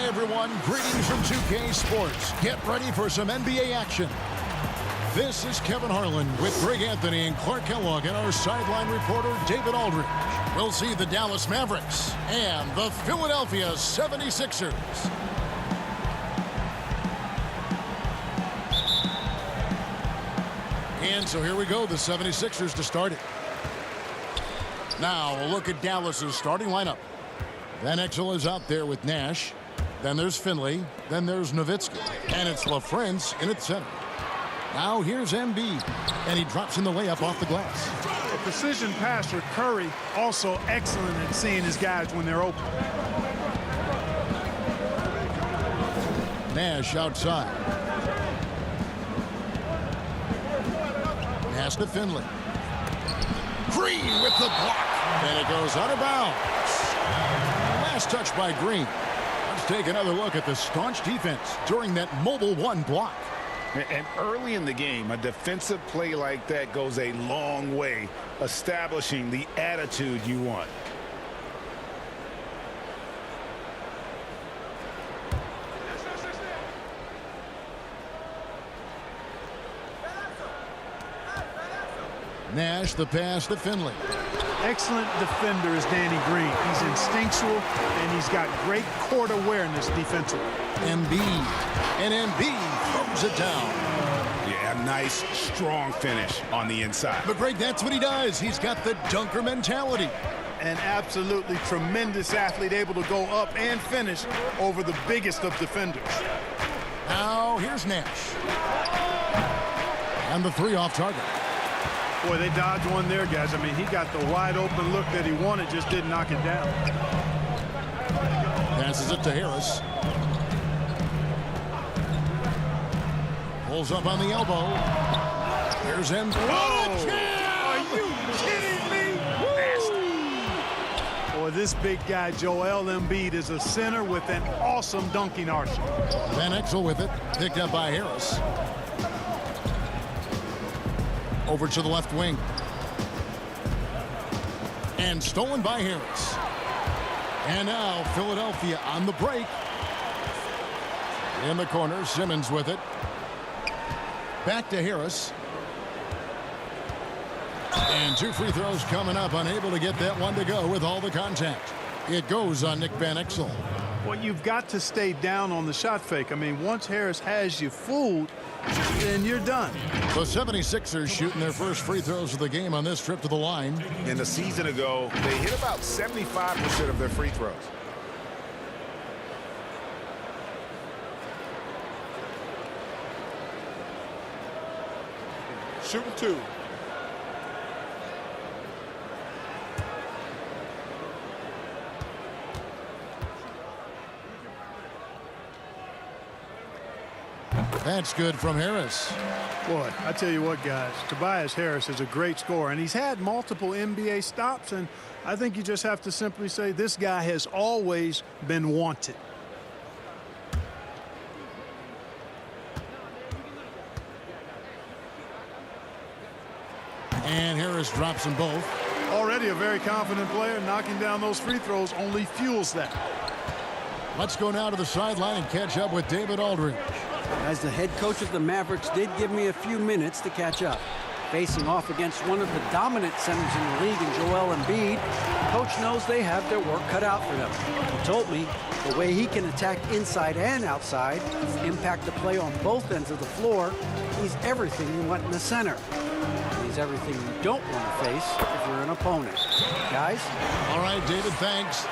everyone, greetings from 2K Sports. Get ready for some NBA action. This is Kevin Harlan with Greg Anthony and Clark Kellogg and our sideline reporter David Aldridge. We'll see the Dallas Mavericks and the Philadelphia 76ers. And so here we go, the 76ers to start it. Now a look at Dallas's starting lineup. Van Exel is out there with Nash. Then there's Finley. Then there's Nowitzki. And it's LaFrance in its center. Now here's Embiid. And he drops in the layup off the glass. A precision passer, Curry, also excellent at seeing his guys when they're open. Nash outside. Pass to Finley. Green with the block. And it goes out of bounds. Last touch by Green. Let's take another look at the staunch defense during that mobile one block. And early in the game, a defensive play like that goes a long way, establishing the attitude you want. Nash, the pass to Finley. Excellent defender is Danny Green. He's instinctual, and he's got great court awareness defensively. Embiid. And Embiid throws it down. Yeah, a nice, strong finish on the inside. But, Greg, that's what he does. He's got the dunker mentality. An absolutely tremendous athlete, able to go up and finish over the biggest of defenders. Now, here's Nash. And the three off target. Boy, they dodged one there, guys. I mean, he got the wide open look that he wanted, just didn't knock it down. Passes it to Harris. Pulls up on the elbow. Here's him. Oh, are you kidding me? Nasty. Boy, this big guy, Joel Embiid, is a center with an awesome dunking arsenal. Van Exel with it. Picked up by Harris. Over to the left wing. And stolen by Harris. And now Philadelphia on the break. In the corner, Simmons with it. Back to Harris. And two free throws coming up. Unable to get that one to go with all the contact. It goes on Nick Van Exel. Well, you've got to stay down on the shot fake. I mean, once Harris has you fooled, then you're done. The 76ers shooting their first free throws of the game on this trip to the line. In the season ago, they hit about 75% of their free throws. Shooting two. That's good from Harris. Boy, I tell you what, guys, Tobias Harris is a great scorer, and he's had multiple NBA stops, and I think you just have to simply say this guy has always been wanted. And Harris drops them both. Already a very confident player. Knocking down those free throws only fuels that. Let's go now to the sideline and catch up with David Aldridge. As the head coach of the Mavericks did give me a few minutes to catch up. Facing off against one of the dominant centers in the league in Joel Embiid, the coach knows they have their work cut out for them. He told me the way he can attack inside and outside, impact the play on both ends of the floor, he's everything you want in the center. He's everything you don't want to face if you're an opponent. Guys? All right, David, thanks.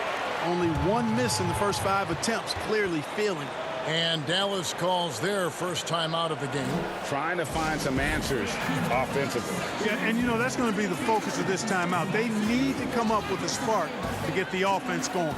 Only one miss in the first 5 attempts, clearly feeling it. And Dallas calls their first time out of the game. Trying to find some answers offensively. Yeah, and you know, that's going to be the focus of this timeout. They need to come up with a spark to get the offense going.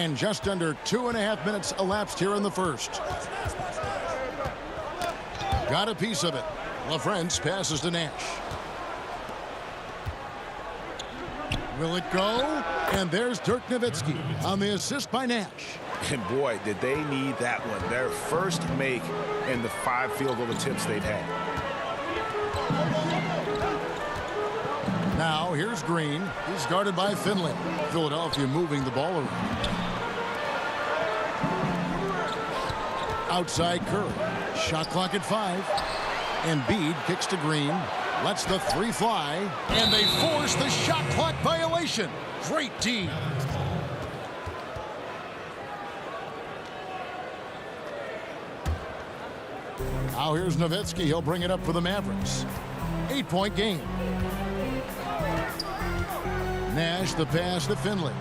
And just under 2.5 minutes elapsed here in the first. Got a piece of it. LaFrance passes to Nash. Will it go? And there's Dirk Nowitzki on the assist by Nash. And boy, did they need that one. Their first make in the 5 field goal attempts they've had. Now here's Green. He's guarded by Finley. Philadelphia moving the ball around. Outside Curry. Shot clock at 5. Embiid kicks to Green. Lets the 3 fly. And they force the shot clock violation. Great D. Now here's Nowitzki. He'll bring it up for the Mavericks. 8-point game. Nash the pass to Finley.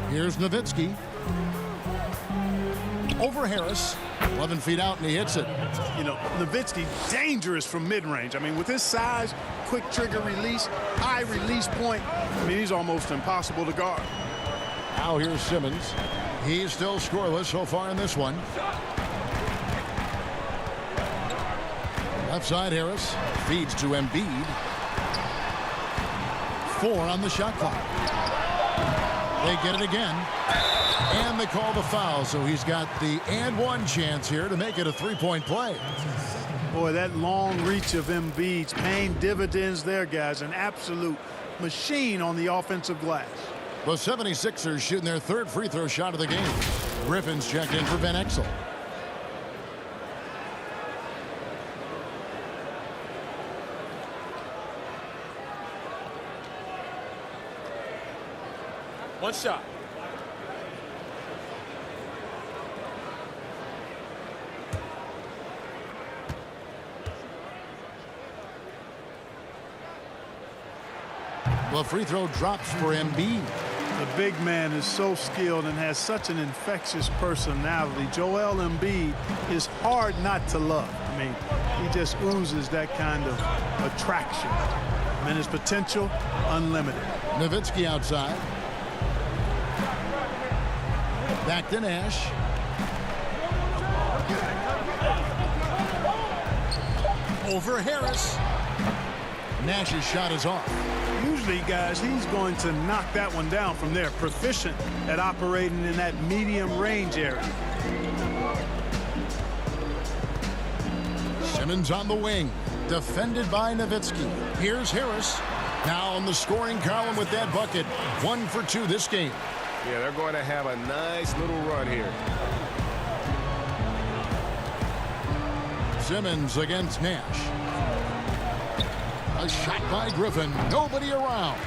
Here's Nowitzki. Over Harris. 11 feet out, and he hits it. You know, Nowitzki, dangerous from mid-range. I mean, with his size, quick trigger release, high release point, I mean, he's almost impossible to guard. Now here's Simmons. He's still scoreless so far in this one. Left side, Harris feeds to Embiid. 4 on the shot clock. They get it again. And they call the foul, so he's got the and one chance here to make it a 3-point play. Boy, that long reach of Embiid's paying dividends there, guys. An absolute machine on the offensive glass. The 76ers shooting their 3rd free throw shot of the game. Griffin's checked in for Van Exel. One shot. The free throw drops for Embiid. The big man is so skilled and has such an infectious personality. Joel Embiid is hard not to love. I mean, he just oozes that kind of attraction. And his potential, unlimited. Nowitzki outside. Back to Nash. Over Harris. Nash's shot is off. Usually, guys, he's going to knock that one down from there. Proficient at operating in that medium range area. Simmons on the wing. Defended by Nowitzki. Here's Harris. Now on the scoring column with that bucket. 1 for 2 this game. Yeah, they're going to have a nice little run here. Simmons against Nash. A shot by Griffin. Nobody around.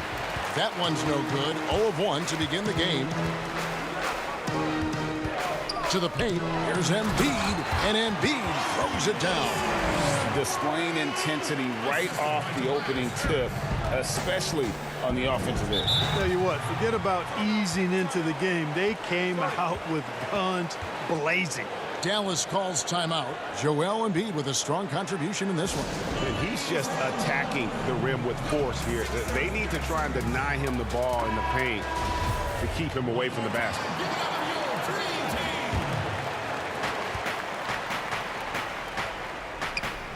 That one's no good. 0 of 1 to begin the game. To the paint. Here's Embiid. And Embiid throws it down. Displaying intensity right off the opening tip, especially on the offensive end. Tell you what, forget about easing into the game. They came out with guns blazing. Dallas calls timeout. Joel Embiid with a strong contribution in this one. And he's just attacking the rim with force here. They need to try and deny him the ball in the paint to keep him away from the basket.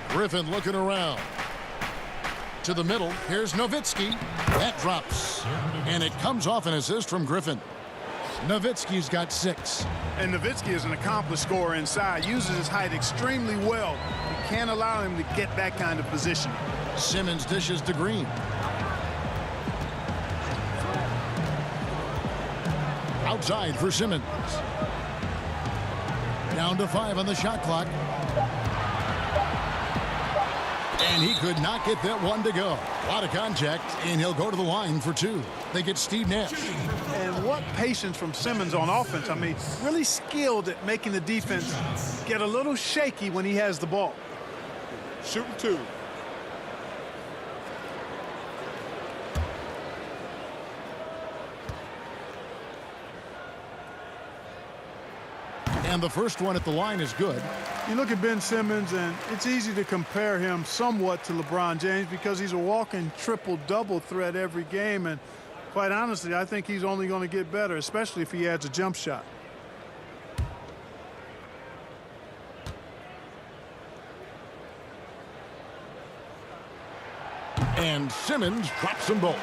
Griffin looking around. To the middle. Here's Nowitzki. That drops. And it comes off an assist from Griffin. Nowitzki's got 6. And Nowitzki is an accomplished scorer inside. Uses his height extremely well. You can't allow him to get that kind of position. Simmons dishes to Green. Outside for Simmons. Down to 5 on the shot clock. And he could not get that one to go. A lot of contact, and he'll go to the line for 2. They get Steve Nash. And what patience from Simmons on offense. I mean, really skilled at making the defense get a little shaky when he has the ball. Shooting 2. And the first one at the line is good. You look at Ben Simmons, and it's easy to compare him somewhat to LeBron James because he's a walking triple-double threat every game. And Quite honestly, I think he's only going to get better, especially if he adds a jump shot. And Simmons drops them both.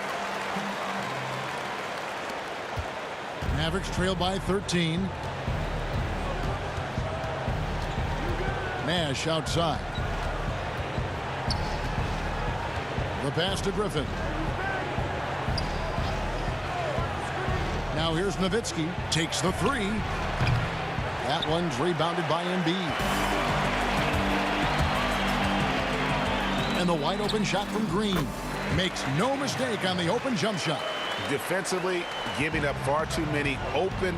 Mavericks trail by 13. Nash outside. The pass to Griffin. Now here's Nowitzki. Takes the three. That one's rebounded by Embiid. And the wide open shot from Green. Makes no mistake on the open jump shot. Defensively, giving up far too many open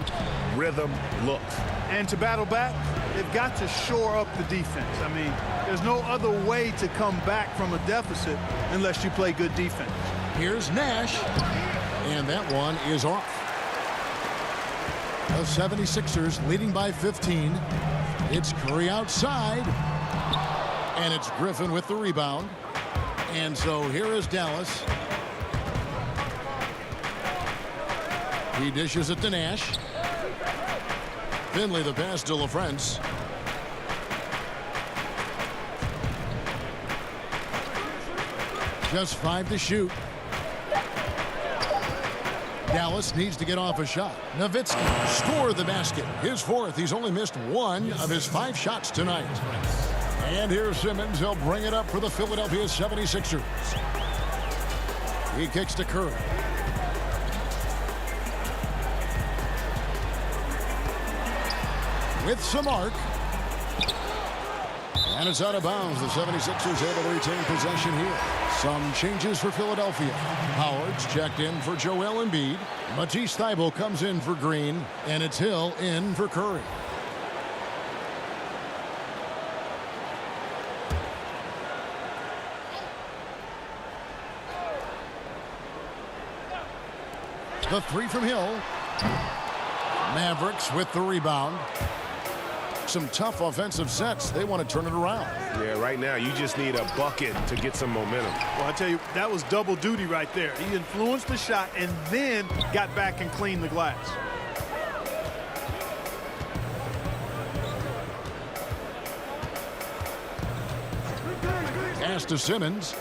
rhythm looks. And to battle back, they've got to shore up the defense. I mean, there's no other way to come back from a deficit unless you play good defense. Here's Nash. And that one is off. The 76ers leading by 15. It's Curry outside. And it's Griffin with the rebound. And so here is Dallas. He dishes it to Nash. Finley the pass to LaFrance. Just 5 to shoot. Dallas needs to get off a shot. Nowitzki scored the basket. His fourth. He's only missed 1 of his 5 shots tonight. And here's Simmons. He'll bring it up for the Philadelphia 76ers. He kicks to Curry. With some arc. And it's out of bounds. The 76ers able to retain possession here. Some changes for Philadelphia. Howard's checked in for Joel Embiid. Matisse Thybulle comes in for Green. And it's Hill in for Curry. The three from Hill. Mavericks with the rebound. Some tough offensive sets. They want to turn it around. Yeah, right now you just need a bucket to get some momentum. Well, I tell you, that was double duty right there. He influenced the shot and then got back and cleaned the glass. Pass to Simmons.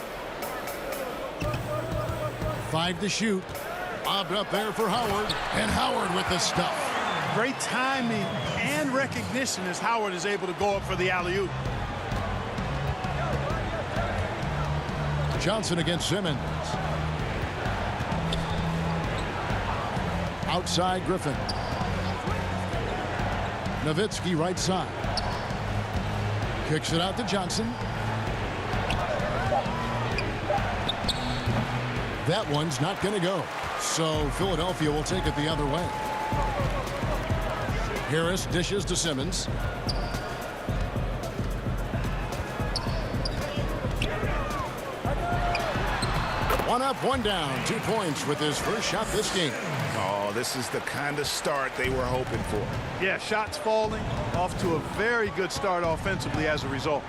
5 to shoot. Lobbed up there for Howard. And Howard with the stuff. Great timing and recognition as Howard is able to go up for the alley-oop. Johnson against Simmons. Outside Griffin. Nowitzki right side. Kicks it out to Johnson. That one's not going to go. So Philadelphia will take it the other way. Harris dishes to Simmons. One up, one down. 2 points with his first shot this game. Oh, this is the kind of start they were hoping for. Yeah, shots falling. Off to a very good start offensively as a result.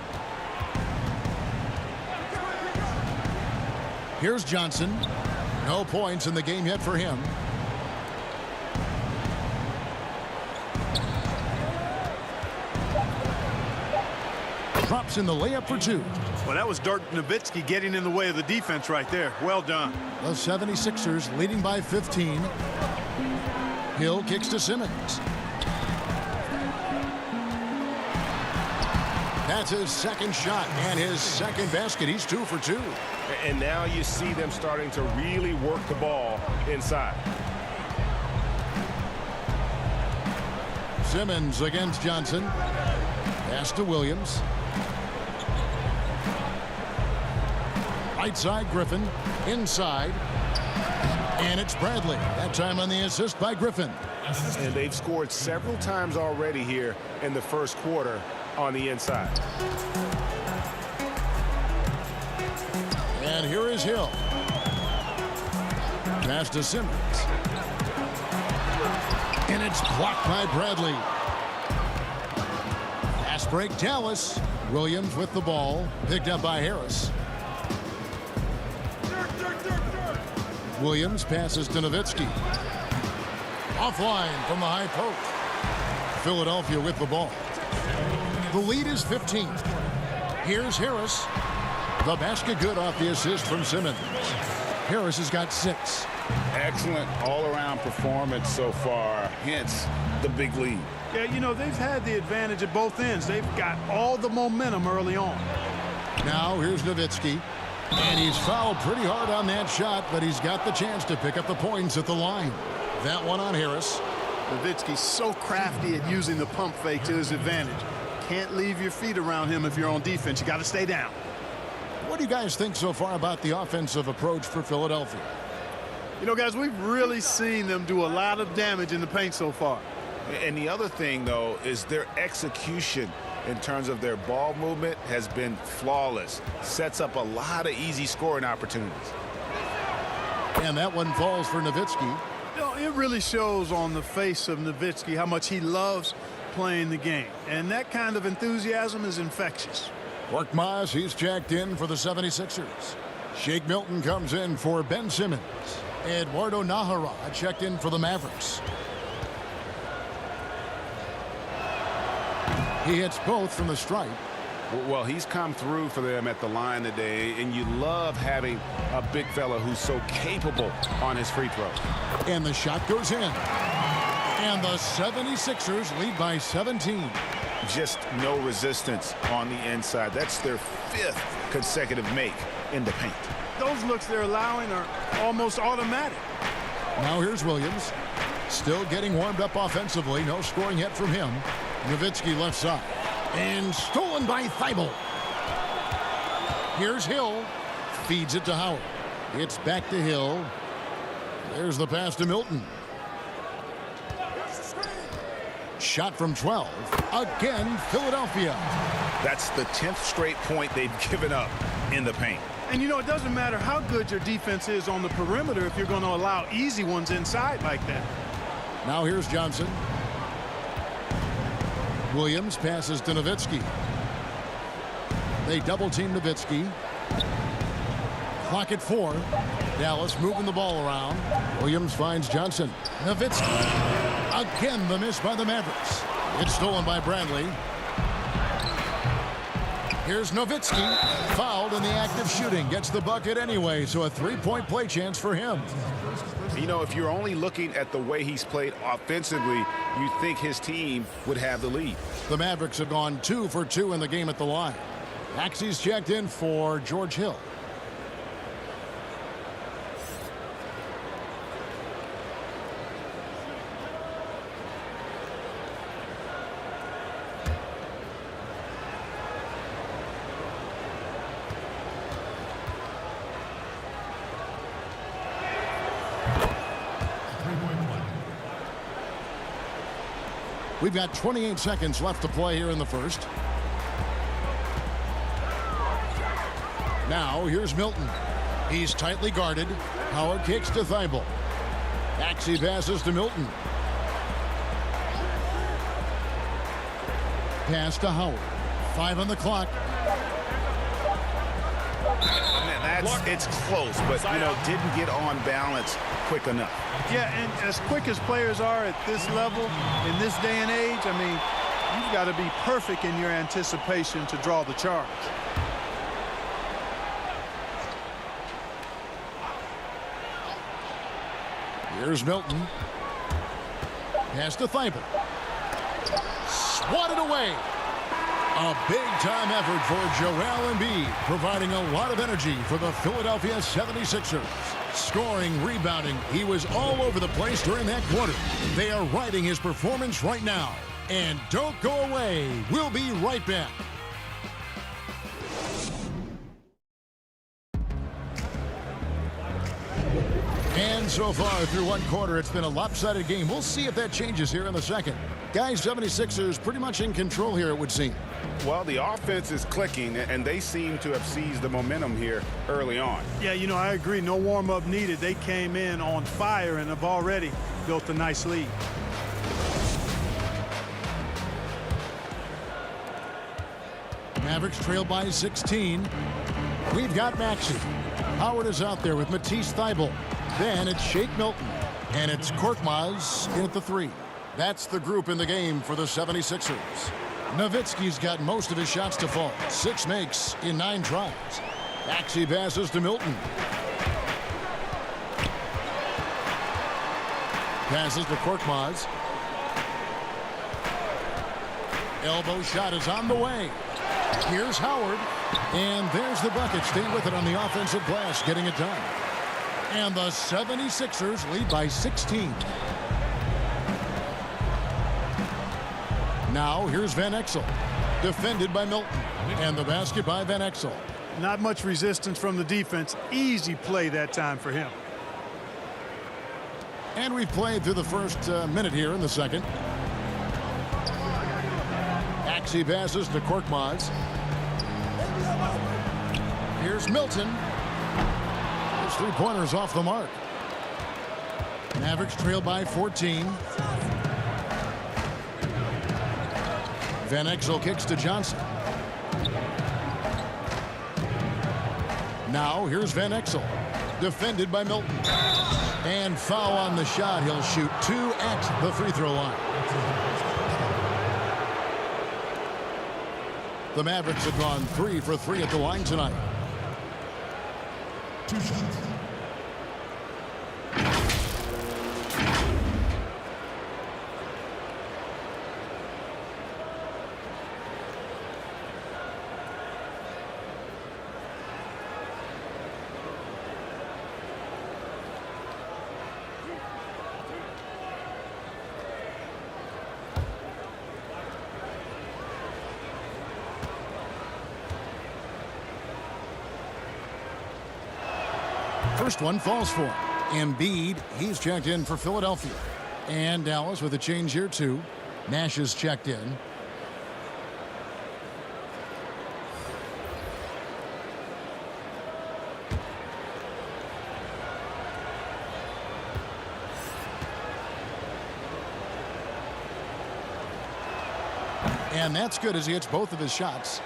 Here's Johnson. No points in the game yet for him. Drops in the layup for 2. Well, that was Dirk Nowitzki getting in the way of the defense right there. Well done. The 76ers leading by 15. Hill kicks to Simmons. That's his second shot and his second basket. He's 2 for 2. And now you see them starting to really work the ball inside. Simmons against Johnson. Pass to Williams. Right side Griffin. Inside. And it's Bradley. That time on the assist by Griffin. And they've scored several times already here in the first quarter on the inside. And here is Hill. Pass to Simmons. And it's blocked by Bradley. Fast break Dallas. Williams with the ball. Picked up by Harris. Williams passes to Nowitzki. Offline from the high post. Philadelphia with the ball. The lead is 15. Here's Harris. The basket good off the assist from Simmons. Harris has got 6. Excellent all-around performance so far, hence the big lead. Yeah, you know, they've had the advantage at both ends. They've got all the momentum early on. Now here's Nowitzki. And he's fouled pretty hard on that shot, but he's got the chance to pick up the points at the line. That one on Harris. Nowitzki's so crafty at using the pump fake to his advantage. Can't leave your feet around him if you're on defense. You got to stay down. What do you guys think so far about the offensive approach for Philadelphia? You know, guys, we've really seen them do a lot of damage in the paint so far. And the other thing, though, is their execution in terms of their ball movement has been flawless. Sets up a lot of easy scoring opportunities. And that one falls for Nowitzki. You know, it really shows on the face of Nowitzki how much he loves playing the game. And that kind of enthusiasm is infectious. Korkmaz, he's checked in for the 76ers. Shake Milton comes in for Ben Simmons. Eduardo Nahara checked in for the Mavericks. He hits both from the stripe. Well, he's come through for them at the line today, and you love having a big fella who's so capable on his free throws. And the shot goes in. And the 76ers lead by 17. Just no resistance on the inside. That's their 5th consecutive make in the paint. Those looks they're allowing are almost automatic. Now here's Williams. Still getting warmed up offensively. No scoring yet from him. Nowitzki left side. And stolen by Thibault. Here's Hill. Feeds it to Howard. It's back to Hill. There's the pass to Milton. Shot from 12. Again, Philadelphia. That's the 10th straight point they've given up in the paint. And, you know, it doesn't matter how good your defense is on the perimeter if you're going to allow easy ones inside like that. Now here's Johnson. Williams passes to Nowitzki. They double-team Nowitzki. Clock at 4. Dallas moving the ball around. Williams finds Johnson. Nowitzki. Again, the miss by the Mavericks. It's stolen by Bradley. Here's Nowitzki. Fouled in the act of shooting. Gets the bucket anyway, so a 3-point play chance for him. You know, if you're only looking at the way he's played offensively, you think his team would have the lead. The Mavericks have gone 2 for 2 in the game at the line. Maxey's checked in for George Hill. We've got 28 seconds left to play here in the first. Now here's Milton. He's tightly guarded. Howard kicks to Thibault. Maxey passes to Milton. Pass to Howard. 5 on the clock. It's close, but, you know, didn't get on balance quick enough. Yeah, and as quick as players are at this level, in this day and age, I mean, you've got to be perfect in your anticipation to draw the charge. Here's Milton. Pass to Thibault. Swatted away. A big-time effort for Joel Embiid, providing a lot of energy for the Philadelphia 76ers. Scoring, rebounding, he was all over the place during that quarter. They are riding his performance right now. And don't go away. We'll be right back. And so far through one quarter, it's been a lopsided game. We'll see if that changes here in the second. Guys, 76ers pretty much in control here, it would seem. Well, the offense is clicking, and they seem to have seized the momentum here early on. Yeah, you know, I agree. No warm-up needed. They came in on fire and have already built a nice lead. Mavericks trail by 16. We've got Maxey. Howard is out there with Matisse Thibault. Then it's Shake Milton. And it's Korkmaz in at the 3. That's the group in the game for the 76ers. Nowitzki's got most of his shots to fall. 6 makes in 9 tries. Maxey passes to Milton. Passes to Korkmaz. Elbow shot is on the way. Here's Howard. And there's the bucket. Stay with it on the offensive glass, getting it done. And the 76ers lead by 16. Now here's Van Exel. Defended by Milton. And the basket by Van Exel. Not much resistance from the defense. Easy play that time for him. And we've played through the first minute here in the second. Maxey passes to Korkmaz. Here's Milton. His 3-pointers off the mark. Mavericks trail by 14. Van Exel kicks to Johnson. Now here's Van Exel. Defended by Milton. And foul on the shot. He'll shoot 2 at the free throw line. The Mavericks have gone 3 for 3 at the line tonight. 2 shots. First one falls for him. Embiid, he's checked in for Philadelphia. And Dallas with a change here too. Nash is checked in. And that's good as he hits both of his shots.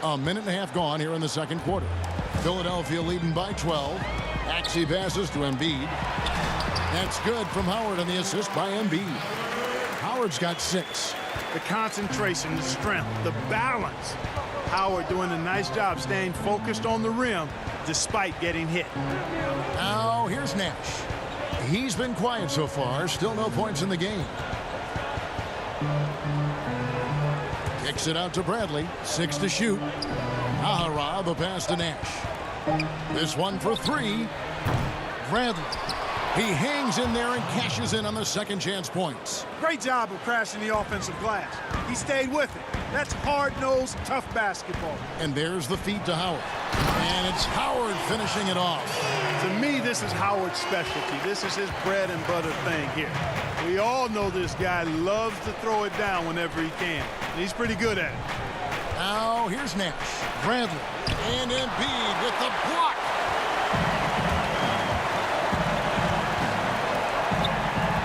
A minute and a half gone here in the second quarter. Philadelphia leading by 12. Maxey passes to Embiid. That's good from Howard, and the assist by Embiid. Howard's got 6. The concentration, the strength, the balance. Howard doing a nice job staying focused on the rim despite getting hit. Now here's Nash. He's been quiet so far. Still no points in the game. Kicks it out to Bradley. 6 to shoot. Ahara, the pass to Nash. This one for 3. Bradley. He hangs in there and cashes in on the second chance points. Great job of crashing the offensive glass. He stayed with it. That's hard-nosed, tough basketball. And there's the feed to Howard. And it's Howard finishing it off. To me, this is Howard's specialty. This is his bread and butter thing here. We all know this guy loves to throw it down whenever he can. And he's pretty good at it. Now here's Nash. Bradley. And Embiid with the block.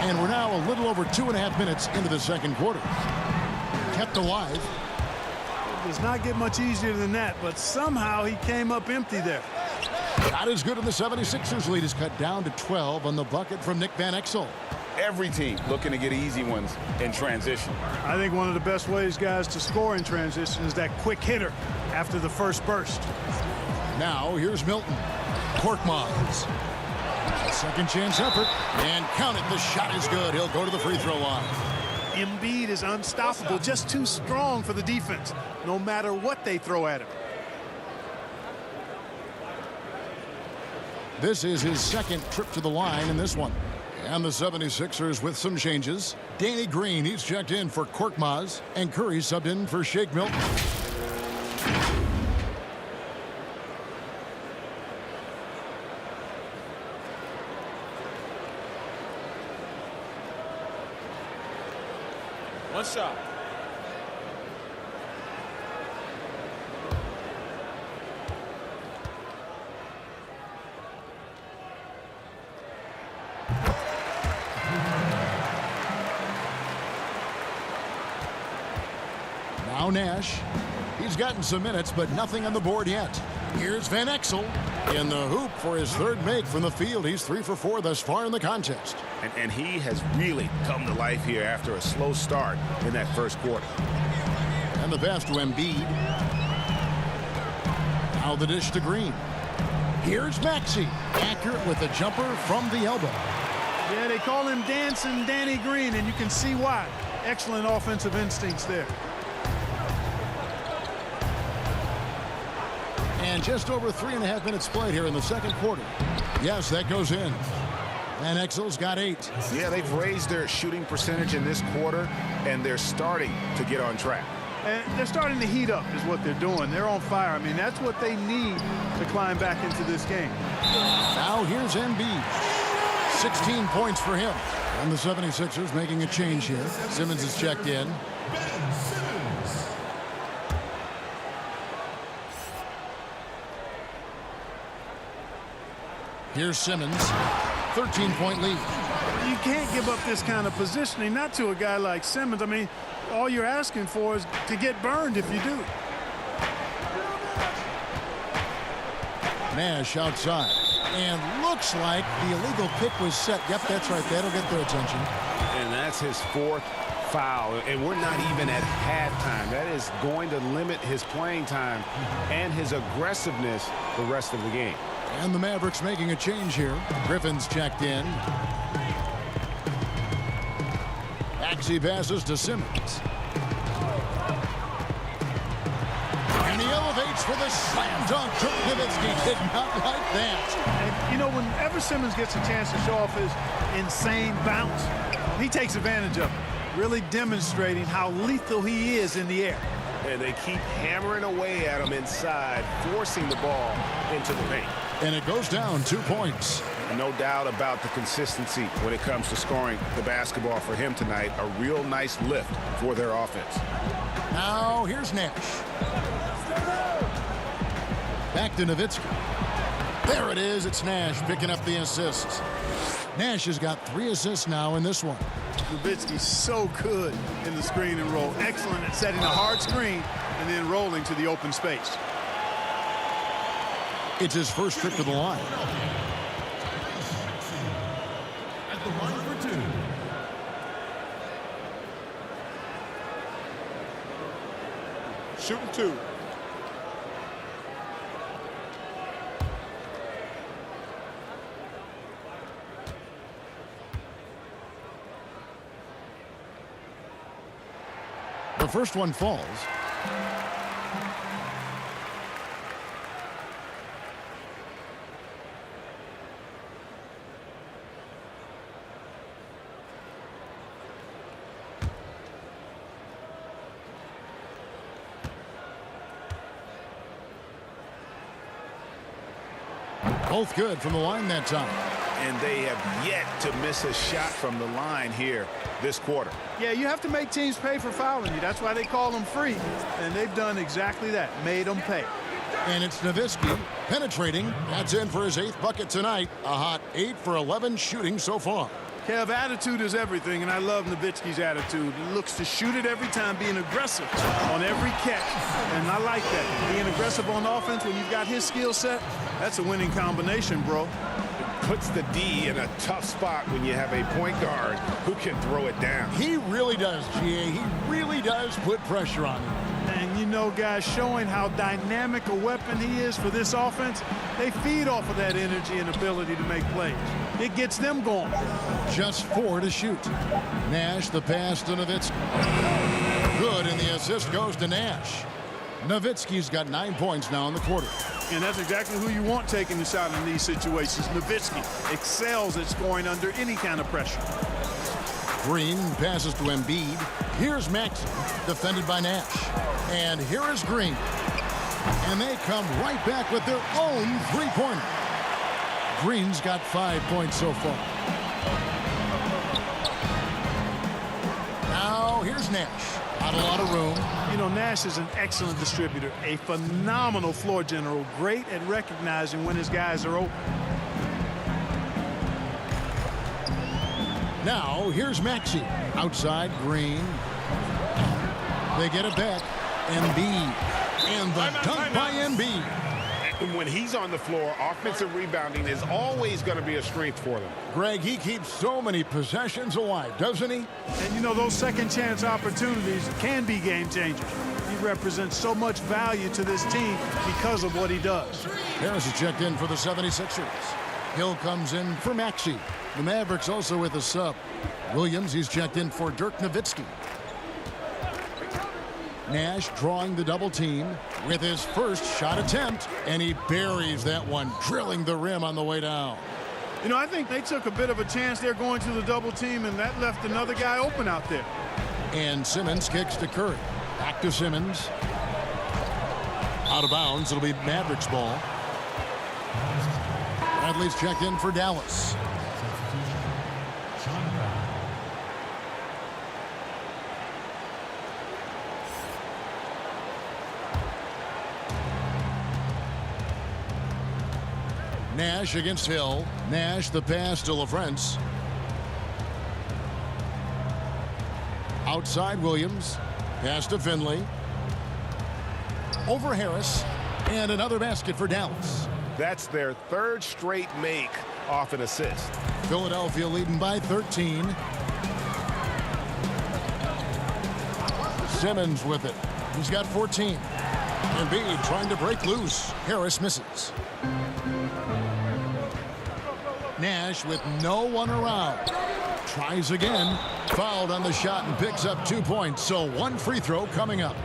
And we're now a little over 2.5 minutes into the second quarter. Kept alive. It does not get much easier than that, but somehow he came up empty there. Not as good, and the 76ers lead is cut down to 12 on the bucket from Nick Van Exel. Every team looking to get easy ones in transition. I think one of the best ways, guys, to score in transition is that quick hitter after the first burst. Now here's Milton. Korkmaz. Second chance effort. And count it. The shot is good. He'll go to the free throw line. Embiid is unstoppable, just too strong for the defense, no matter what they throw at him. This is his second trip to the line in this one. And the 76ers with some changes. Danny Green, he's checked in for Korkmaz. And Curry subbed in for Shake Milton. One shot. Now Nash. He's gotten some minutes, but nothing on the board yet. Here's Van Exel. In the hoop for his third make from the field. He's 3 for 4 thus far in the contest. And he has really come to life here after a slow start in that first quarter. And the pass to Embiid. Now the dish to Green. Here's Maxey. Accurate with a jumper from the elbow. Yeah, they call him Dancing Danny Green, and you can see why. Excellent offensive instincts there. And just over 3.5 minutes played here in the second quarter. Yes, that goes in. And Exel's got 8. Yeah, they've raised their shooting percentage in this quarter, and they're starting to get on track. And they're starting to heat up is what they're doing. They're on fire. I mean, that's what they need to climb back into this game. Now here's Embiid. 16 points for him. And the 76ers making a change here. Simmons is checked in. Here's Simmons. 13-point lead. You can't give up this kind of positioning, not to a guy like Simmons. I mean, all you're asking for is to get burned if you do. Nash outside. And looks like the illegal pick was set. Yep, that's right. That'll get their attention. And that's his 4th foul. And we're not even at halftime. That is going to limit his playing time and his aggressiveness the rest of the game. And the Mavericks making a change here. Griffin's checked in. Maxey passes to Simmons. And he elevates for the slam dunk. Dirk Nowitzki did not like that. And, you know, whenever Simmons gets a chance to show off his insane bounce, he takes advantage of it, really demonstrating how lethal he is in the air. And they keep hammering away at him inside, forcing the ball into the paint. And it goes down 2 points. No doubt about the consistency when it comes to scoring the basketball for him tonight. A real nice lift for their offense. Now here's Nash. Back to Nowitzki. There it is. It's Nash picking up the assists. Nash has got 3 assists now in this one. Nowitzki's so good in the screen and roll. Excellent at setting a hard screen and then rolling to the open space. It's his first trip to the line. At the line for 2. Shooting 2. The first one falls. Both good from the line that time. And they have yet to miss a shot from the line here this quarter. Yeah, you have to make teams pay for fouling you. That's why they call them free. And they've done exactly that, made them pay. And it's Nowitzki penetrating. That's in for his 8th bucket tonight. A hot 8 for 11 shooting so far. Kev, attitude is everything, and I love Nowitzki's attitude. He looks to shoot it every time, being aggressive on every catch. And I like that. Being aggressive on offense when you've got his skill set, that's a winning combination, bro. Puts the D in a tough spot when you have a point guard who can throw it down. He really does, GA. He really does put pressure on him. And, you know, guys, showing how dynamic a weapon he is for this offense, they feed off of that energy and ability to make plays. It gets them going. Just 4 to shoot. Nash, the pass to Nowitzki. Good, and the assist goes to Nash. Nowitzki's got 9 points now in the quarter. And that's exactly who you want taking the shot in these situations. Nowitzki excels at scoring under any kind of pressure. Green passes to Embiid. Here's Maxey, defended by Nash. And here is Green. And they come right back with their own three-pointer. Green's got 5 points so far. Now here's Nash. Not a lot of room. You know, Nash is an excellent distributor, a phenomenal floor general, great at recognizing when his guys are open. Now here's Maxey. Outside, Green. They get it back. Embiid. And the dunk by Embiid. When he's on the floor, offensive rebounding is always going to be a strength for them. Greg, he keeps so many possessions alive, doesn't he? And, you know, those second chance opportunities can be game changers. He represents so much value to this team because of what he does. Harris is checked in for the 76ers. Hill comes in for Maxey. The Mavericks also with a sub. Williams, he's checked in for Dirk Nowitzki. Nash drawing the double team with his first shot attempt, and he buries that one, drilling the rim on the way down. You know, I think they took a bit of a chance there going to the double team, and that left another guy open out there. And Simmons kicks to Curry. Back to Simmons. Out of bounds. It'll be Mavericks ball. Bradley's checked in for Dallas. Nash against Hill. Nash the pass to LaFrance. Outside Williams. Pass to Finley. Over Harris. And another basket for Dallas. That's their third straight make off an assist. Philadelphia leading by 13. Simmons with it. He's got 14. Embiid trying to break loose. Harris misses. Nash with no one around. Tries again. Fouled on the shot and picks up 2 points. So one free throw coming up.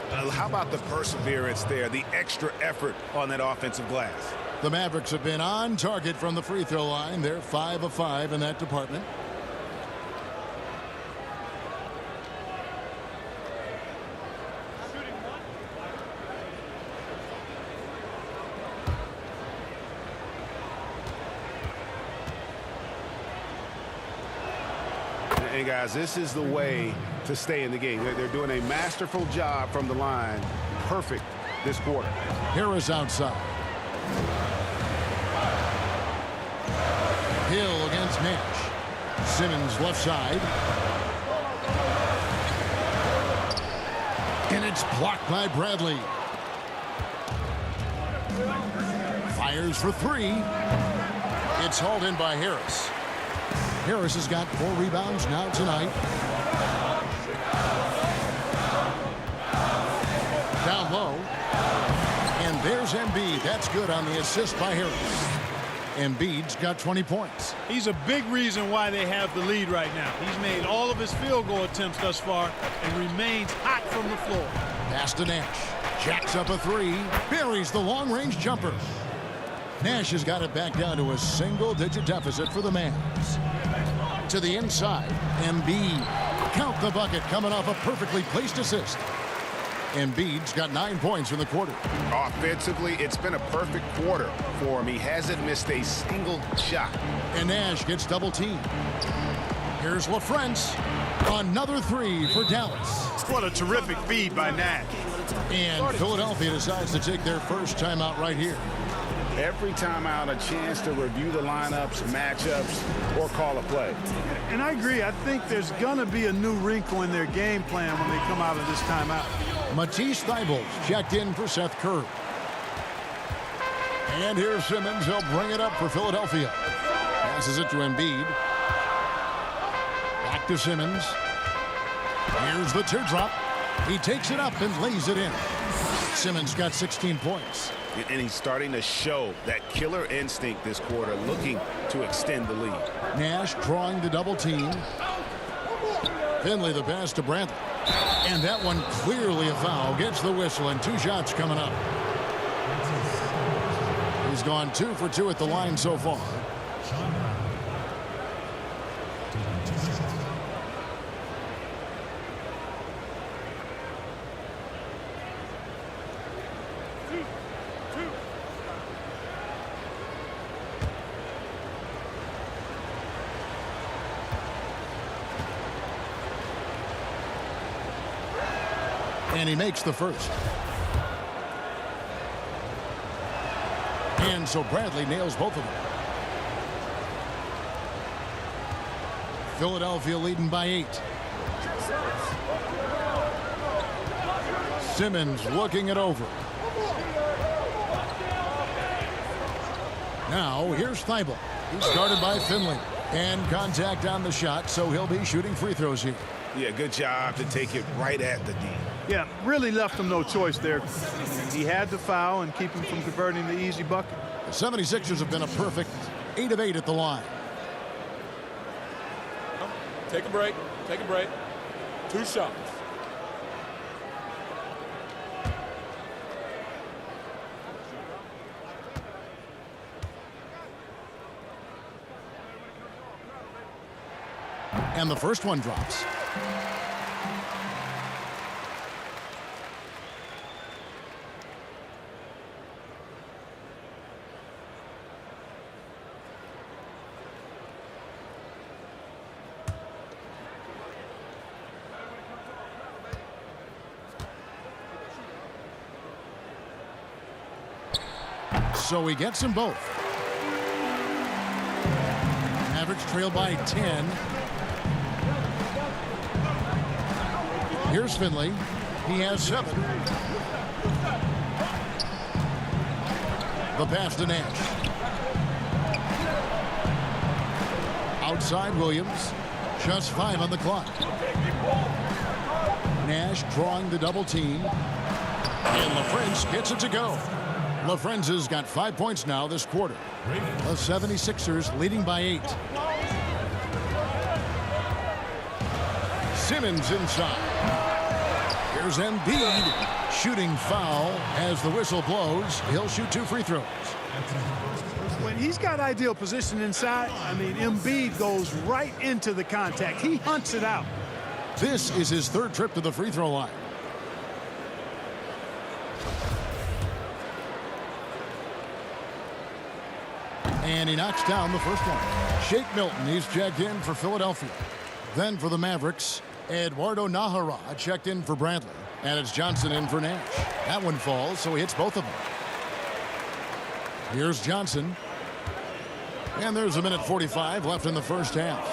How about the perseverance there, the extra effort on that offensive glass? The Mavericks have been on target from the free throw line. They're 5 of 5 in that department. And guys, this is the way to stay in the game. They're doing a masterful job from the line. Perfect this quarter. Harris outside. Hill against Nash. Simmons left side. And it's blocked by Bradley. Fires for three. It's hauled in by Harris. Harris has got 4 rebounds now tonight. Down low. And there's Embiid. That's good on the assist by Harris. Embiid's got 20 points. He's a big reason why they have the lead right now. He's made all of his field goal attempts thus far and remains hot from the floor. Pass to Nash. Jacks up a 3. Buries the long-range jumper. Nash has got it back down to a single-digit deficit for the Mavs. To the inside. Embiid. Count the bucket coming off a perfectly placed assist. Embiid's got 9 points in the quarter. Offensively, it's been a perfect quarter for him. He hasn't missed a single shot. And Nash gets double teamed. Here's LaFrance. Another 3 for Dallas. What a terrific feed by Nash. And Philadelphia decides to take their first timeout right here. Every timeout, a chance to review the lineups, matchups, or call a play. And I agree. I think there's going to be a new wrinkle in their game plan when they come out of this timeout. Matisse Thybulle checked in for Seth Curry. And here's Simmons. He'll bring it up for Philadelphia. Passes it to Embiid. Back to Simmons. Here's the teardrop. He takes it up and lays it in. Simmons got 16 points. And he's starting to show that killer instinct this quarter, looking to extend the lead. Nash drawing the double team. Finley the pass to Bradley. And that one clearly a foul. Gets the whistle and 2 shots coming up. He's gone 2 for 2 at the line so far. And he makes the first. And so Bradley nails both of them. Philadelphia leading by 8. Simmons looking it over. Now, here's Thibault. He's guarded by Finley. And contact on the shot, so he'll be shooting free throws here. Yeah, good job to take it right at the D. Yeah, really left him no choice there. He had to foul and keep him from converting the easy bucket. The 76ers have been a perfect 8 of 8 at the line. Take a break. Take a break. 2 shots. And the first one drops. So he gets them both. Mavericks trail by 10. Here's Finley. He has 7. The pass to Nash. Outside Williams. Just 5 on the clock. Nash drawing the double team. And LaFrentz gets it to go. LaFrentz got 5 points now this quarter. The 76ers leading by 8. Simmons inside. Here's Embiid. Shooting foul as the whistle blows. He'll shoot 2 free throws. When he's got ideal position inside, I mean, Embiid goes right into the contact. He hunts it out. This is his 3rd trip to the free throw line. And he knocks down the first one. Shake Milton, he's checked in for Philadelphia. Then for the Mavericks, Eduardo Najera checked in for Bradley. And it's Johnson in for Nash. That one falls, so he hits both of them. Here's Johnson. And there's 1:45 left in the first half.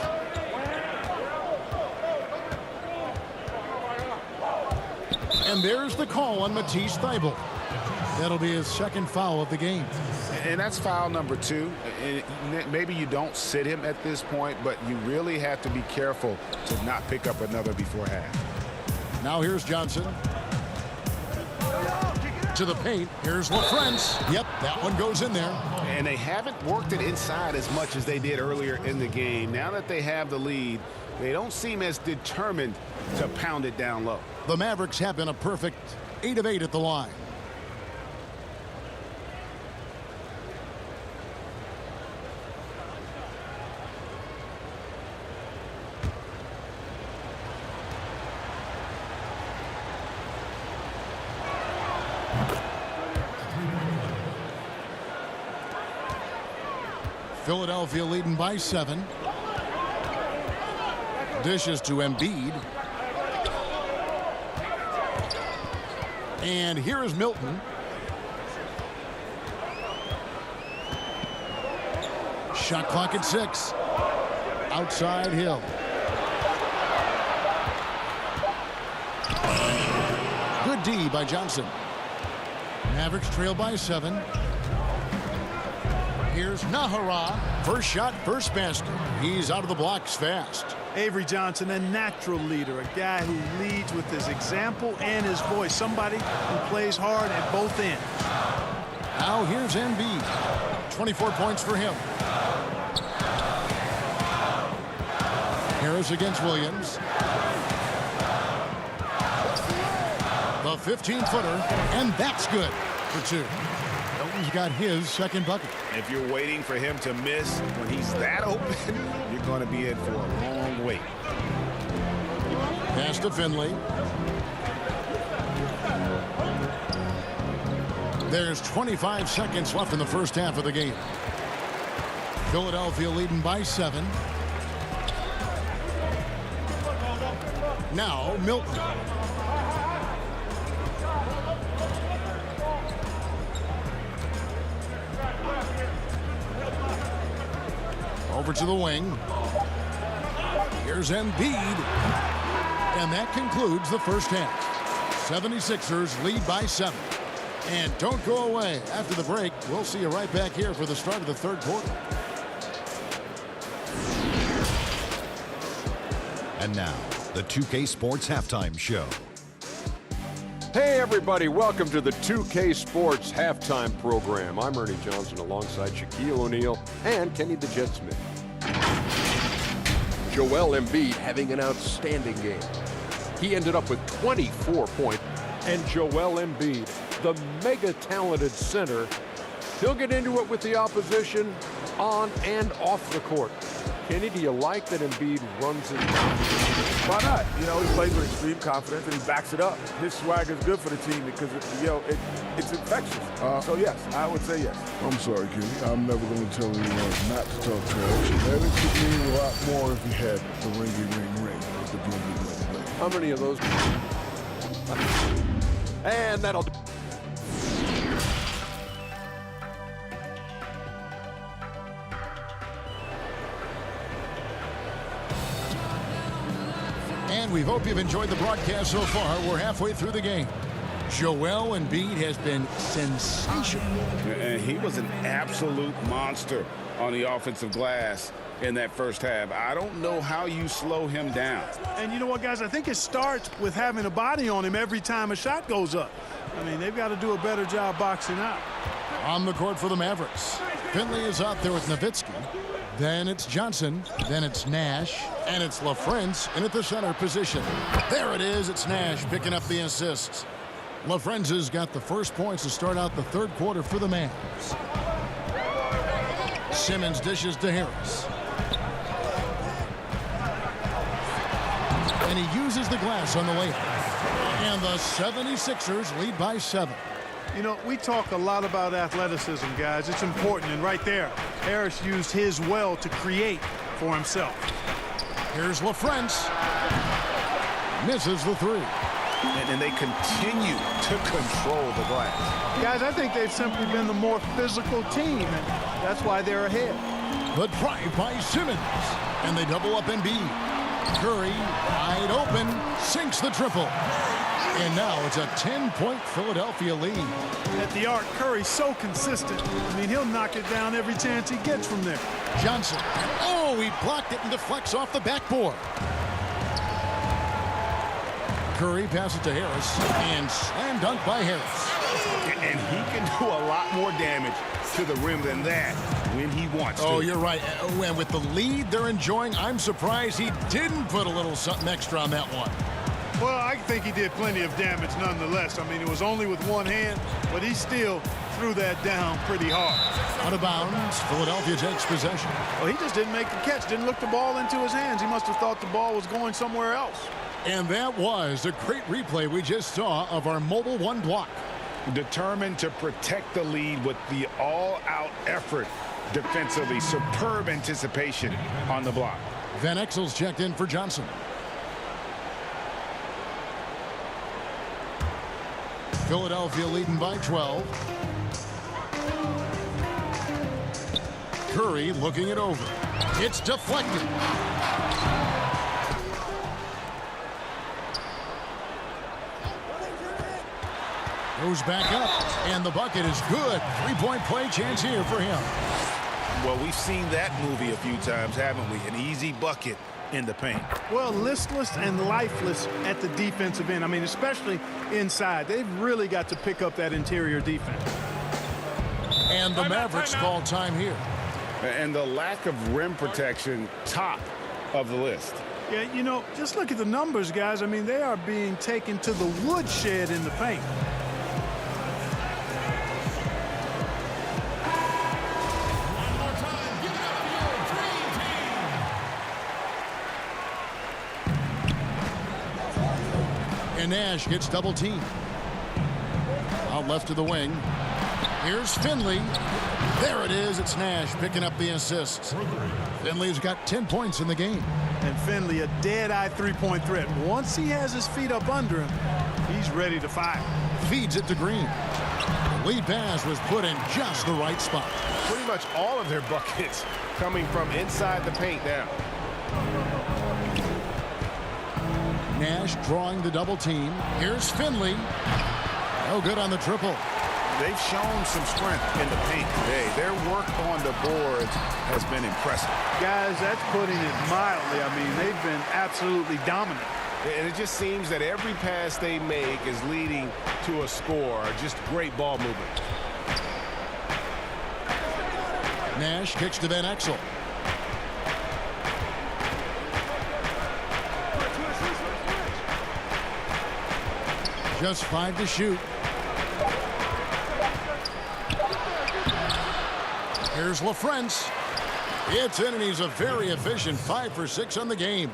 And there's the call on Matisse Thybulle. That'll be his 2nd foul of the game. And that's foul number 2. And maybe you don't sit him at this point, but you really have to be careful to not pick up another before half. Now here's Johnson. To the paint. Here's LaFrentz. Yep, that one goes in there. And they haven't worked it inside as much as they did earlier in the game. Now that they have the lead, they don't seem as determined to pound it down low. The Mavericks have been a perfect 8 of 8 at the line. Philadelphia leading by 7. Dishes to Embiid. And here is Milton. Shot clock at 6. Outside Hill. Good D by Johnson. Mavericks trail by 7. Here's Najera. First shot, first basket. He's out of the blocks fast. Avery Johnson, a natural leader, a guy who leads with his example and his voice. Somebody who plays hard at both ends. Now here's Embiid. 24 points for him. Harris against Williams. The 15-footer, and that's good for 2. Milton's got his 2nd bucket. If you're waiting for him to miss when he's that open, you're going to be in for a long wait. Pass to Finley. There's 25 seconds left in the first half of the game. Philadelphia leading by 7. Now Milton. Over to the wing. Here's Embiid. And that concludes the first half. 76ers lead by 7. And don't go away. After the break, we'll see you right back here for the start of the third quarter. And now, the 2K Sports Halftime Show. Hey everybody, welcome to the 2K Sports Halftime Program. I'm Ernie Johnson alongside Shaquille O'Neal and Kenny the Jet Smith. Joel Embiid having an outstanding game. He ended up with 24 points. And Joel Embiid, the mega-talented center, he'll get into it with the opposition on and off the court. Kenny, do you like that Embiid runs his mouth? Why not? You know, he plays with extreme confidence and he backs it up. His swag is good for the team because, it's infectious. So, yes, I would say yes. I'm sorry, Kenny. I'm never going to tell anyone not to talk trash. And it could mean a lot more if he had the ring with the bling. How many of those? And that'll do. And we hope you've enjoyed the broadcast so far. We're halfway through the game. Joel Embiid has been sensational. And he was an absolute monster on the offensive glass in that first half. I don't know how you slow him down. And you know what, guys? I think it starts with having a body on him every time a shot goes up. I mean, they've got to do a better job boxing out. On the court for the Mavericks, Finley is out there with Nowitzki. Then it's Johnson. Then it's Nash. And it's LaFrentz in at the center position. There it is. It's Nash picking up the assists. LaFrentz has got the first points to start out the third quarter for the Mavs. Simmons dishes to Harris. And he uses the glass on the layup. And the 76ers lead by 7. You know, we talk a lot about athleticism, guys. It's important, and right there, Harris used his well to create for himself. Here's LaFrentz. Misses the three. And they continue to control the glass. Guys, I think they've simply been the more physical team, and that's why they're ahead. The drive by Simmons. And they double up Embiid. Curry, wide open, sinks the triple. And now it's a 10-point Philadelphia lead. At the arc, Curry's so consistent. I mean, he'll knock it down every chance he gets from there. Johnson. Oh, he blocked it and deflects off the backboard. Curry passes to Harris and slam dunk by Harris. And he can do a lot more damage to the rim than that when he wants to. Oh, you're right. And with the lead they're enjoying, I'm surprised he didn't put a little something extra on that one. Well, I think he did plenty of damage nonetheless. I mean, it was only with one hand, but he still threw that down pretty hard. Out of bounds, Philadelphia takes possession. Well, he just didn't make the catch, didn't look the ball into his hands. He must have thought the ball was going somewhere else. And that was a great replay we just saw of our mobile one block. Determined to protect the lead with the all-out effort defensively. Superb anticipation on the block. Van Exel's checked in for Johnson. Philadelphia leading by 12. Curry looking it over. It's deflected. Goes back up, and the bucket is good. Three-point play chance here for him. Well, we've seen that movie a few times, haven't we? An easy bucket in the paint. Well, listless and lifeless at the defensive end. I mean, especially inside. They've really got to pick up that interior defense. And the Mavericks call time here. And the lack of rim protection, top of the list. Yeah, you know, just look at the numbers, guys. I mean, they are being taken to the woodshed in the paint. And Nash gets double teamed. Out left to the wing. Here's Finley. There it is. It's Nash picking up the assists. Finley's got 10 points in the game. And Finley, a dead-eye three-point threat. Once he has his feet up under him, he's ready to fire. Feeds it to Green. The lead pass was put in just the right spot. Pretty much all of their buckets coming from inside the paint now. Nash drawing the double team. Here's Finley. No good on the triple. they've shown some strength in the paint today. Their work on the boards has been impressive. Guys, that's putting it mildly. I mean, they've been absolutely dominant. And it just seems that every pass they make is leading to a score. Just great ball movement. Nash kicks to Van Exel. Just 5 to shoot. Here's LaFrance. It's in, and he's a very efficient 5 for 6 on the game.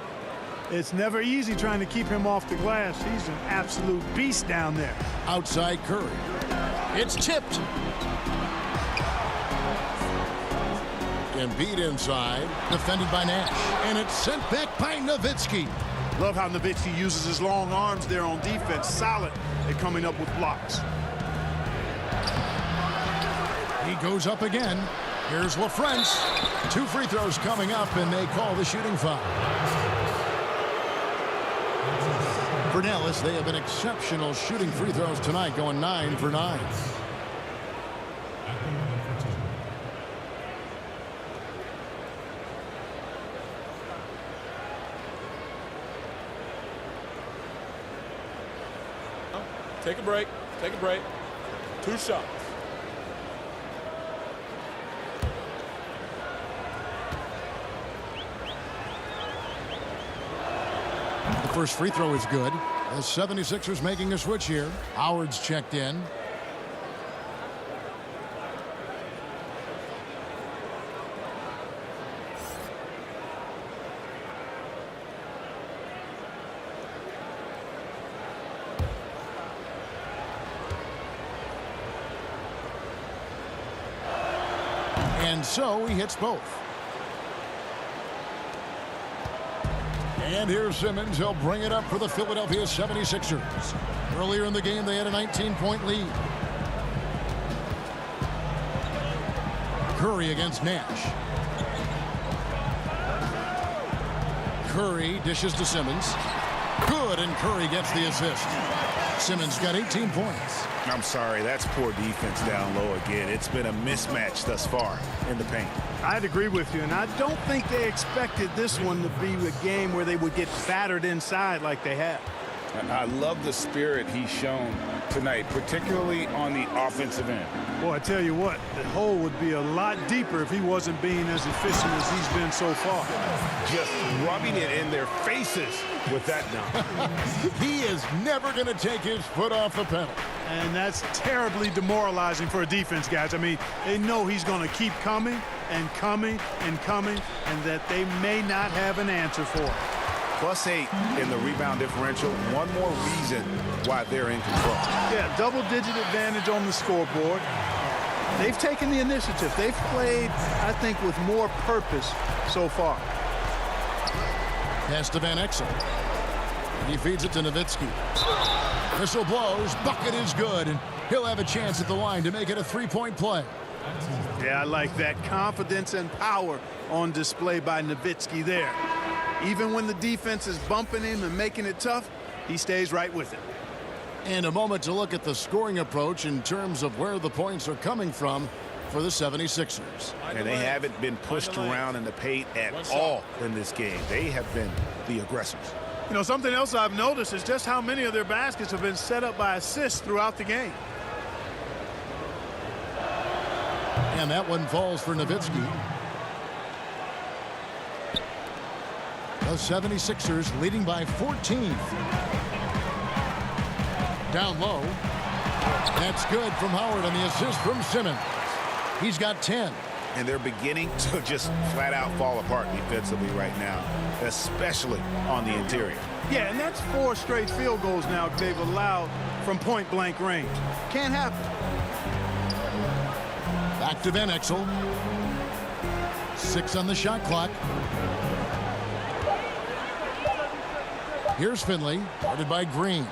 It's never easy trying to keep him off the glass. He's an absolute beast down there. Outside Curry. It's tipped. Embiid inside, defended by Nash. And it's sent back by Nowitzki. Love how Nowitzki uses his long arms there on defense. Solid at coming up with blocks. He goes up again. Here's LaFrance. 2 free throws coming up, and they call the shooting foul. For Dallas, they have been exceptional shooting free throws tonight, going 9 for 9. Take a break. Take a break. 2 shots. The first free throw is good. The 76ers making a switch here. Howard's checked in. And so he hits both. And here's Simmons. He'll bring it up for the Philadelphia 76ers. Earlier in the game, they had a 19-point lead. Curry against Nash. Curry dishes to Simmons. Good, and Curry gets the assist. Simmons got 18 points. I'm sorry, that's poor defense down low again. It's been a mismatch thus far in the paint. I'd agree with you, and I don't think they expected this one to be a game where they would get battered inside like they have. I love the spirit he's shown tonight, particularly on the offensive end. Boy, I tell you what, the hole would be a lot deeper if he wasn't being as efficient as he's been so far. Just rubbing it in their faces with that dunk. He is never going to take his foot off the pedal. And that's terribly demoralizing for a defense, guys. I mean, they know he's going to keep coming and coming and coming, and that they may not have an answer for it. +8 in the rebound differential. One more reason why they're in control. Yeah, double-digit advantage on the scoreboard. They've taken the initiative. They've played, I think, with more purpose so far. Pass to Van Exel. He feeds it to Nowitzki. Whistle blows. Bucket is good, and he'll have a chance at the line to make it a 3-point play. Yeah, I like that. Confidence and power on display by Nowitzki there. Even when the defense is bumping him and making it tough, he stays right with it. And a moment to look at the scoring approach in terms of where the points are coming from for the 76ers. And they haven't been pushed around in the paint at all in this game. They have been the aggressors. You know, something else I've noticed is just how many of their baskets have been set up by assists throughout the game. And that one falls for Nowitzki. The 76ers leading by 14. Down low. That's good from Howard, and the assist from Simmons. He's got 10. And they're beginning to just flat out fall apart defensively right now, especially on the interior. Yeah, and that's 4 straight field goals now they've allowed from point-blank range. Can't happen. Back to Van Exel. 6 on the shot clock. Here's Finley, guarded by Green.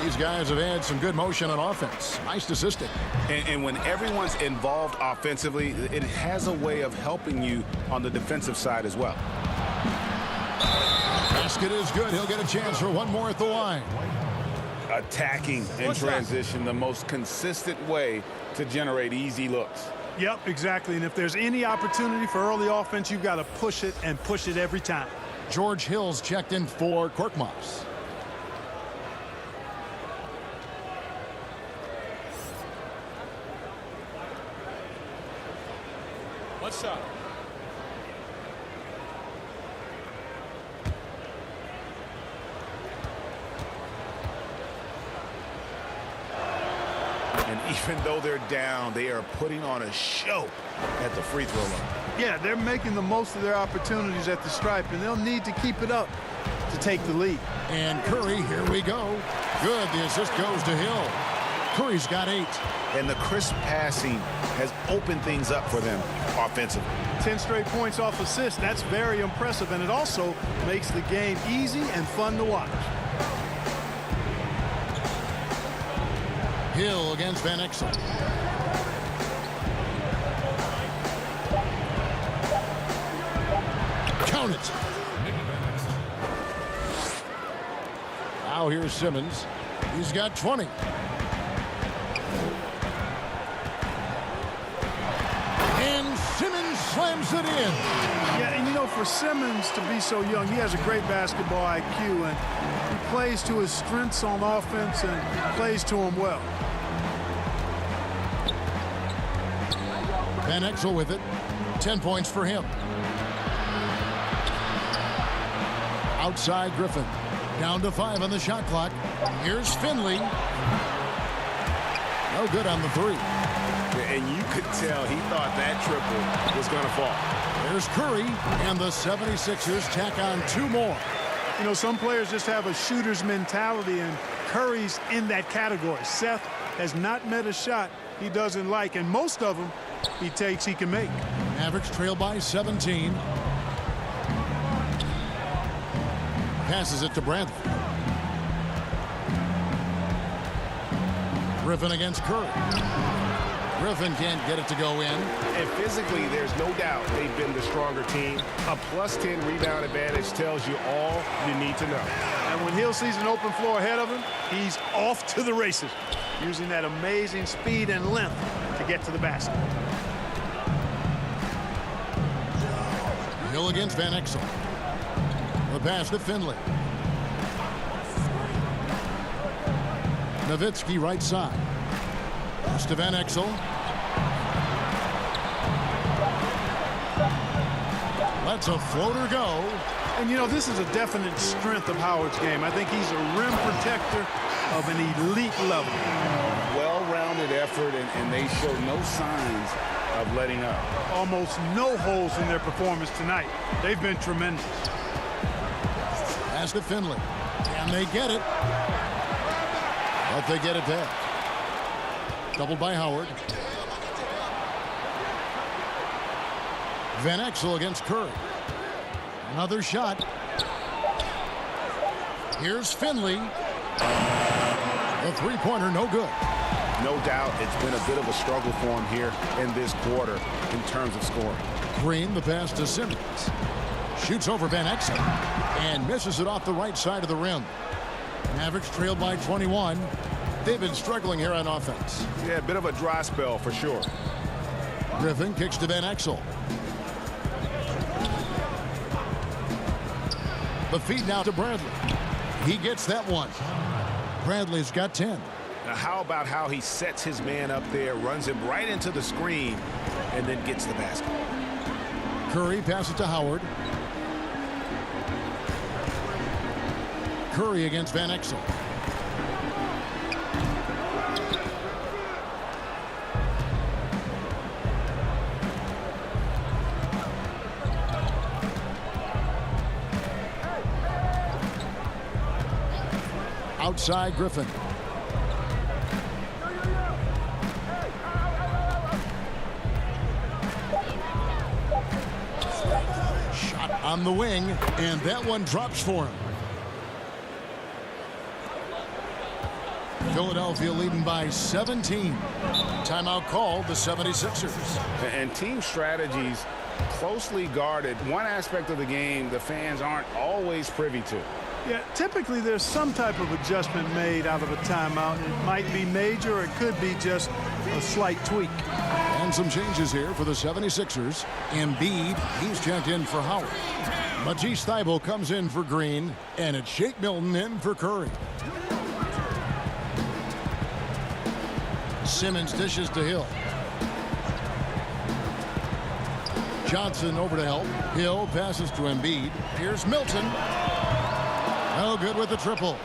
These guys have had some good motion on offense. Nice assisting. And when everyone's involved offensively, it has a way of helping you on the defensive side as well. Basket is good. He'll get a chance for one more at the line. attacking in transition, the most consistent way to generate easy looks. Yep, exactly. And if there's any opportunity for early offense, you've got to push it and push it every time. George Hill's checked in for Korkmaz. What's up? And even though they're down, they are putting on a show at the free throw line. Yeah, they're making the most of their opportunities at the stripe, and they'll need to keep it up to take the lead. And Curry, here we go. Good, the assist goes to Hill. Curry's got 8. And the crisp passing has opened things up for them offensively. 10 straight points off assists. That's very impressive, and it also makes the game easy and fun to watch. Hill against Van Exel. Count it. Now here's Simmons. He's got 20. And Simmons slams it in. Yeah, and you know, for Simmons to be so young, he has a great basketball IQ, and he plays to his strengths on offense and plays to them well. Van Exel with it. 10 points for him. Outside Griffin. Down to 5 on the shot clock. Here's Finley. No good on the 3. And you could tell he thought that triple was going to fall. There's Curry, and the 76ers tack on 2 more. You know, some players just have a shooter's mentality, and Curry's in that category. Seth has not met a shot he doesn't like, and most of them he takes he can make. Mavericks trail by 17. Passes it to Bradley. Griffin against Curry. Griffin can't get it to go in. And physically, there's no doubt they've been the stronger team. A +10 rebound advantage tells you all you need to know. And when Hill sees an open floor ahead of him, he's off to the races, using that amazing speed and length to get to the basket. Hill against Van Exel. The pass to Finley. Nowitzki right side. Pass to Van Exel. Lets a floater go. And, you know, this is a definite strength of Howard's game. I think he's a rim protector of an elite level. Well-rounded effort, and they show no signs of letting up. Almost no holes in their performance tonight. They've been tremendous. Pass to Finley. Can they get it? But they get it back. Doubled by Howard. Van Exel against Curry. Another shot. Here's Finley. The three-pointer, no good. No doubt it's been a bit of a struggle for him here in this quarter in terms of scoring. Green, the pass to Simmons. Shoots over Van Exel and misses it off the right side of the rim. Mavericks trailed by 21. They've been struggling here on offense. Yeah, a bit of a dry spell for sure. Griffin kicks to Van Exel. The feed now to Bradley. He gets that one. Bradley's got 10. Now, how about how he sets his man up there, runs him right into the screen, and then gets the basket. Curry passes to Howard. Curry against Van Exel. Outside Griffin. Shot on the wing, and that one drops for him. Philadelphia leading by 17. Timeout called the 76ers. And team strategies closely guarded. One aspect of the game the fans aren't always privy to. Yeah, typically there's some type of adjustment made out of a timeout. It might be major or it could be just a slight tweak. And some changes here for the 76ers. Embiid, he's checked in for Howard. Matisse Thybulle comes in for Green, and it's Shake Milton in for Curry. Simmons dishes to Hill. Johnson over to help. Hill passes to Embiid. Here's Milton. No good with the triple.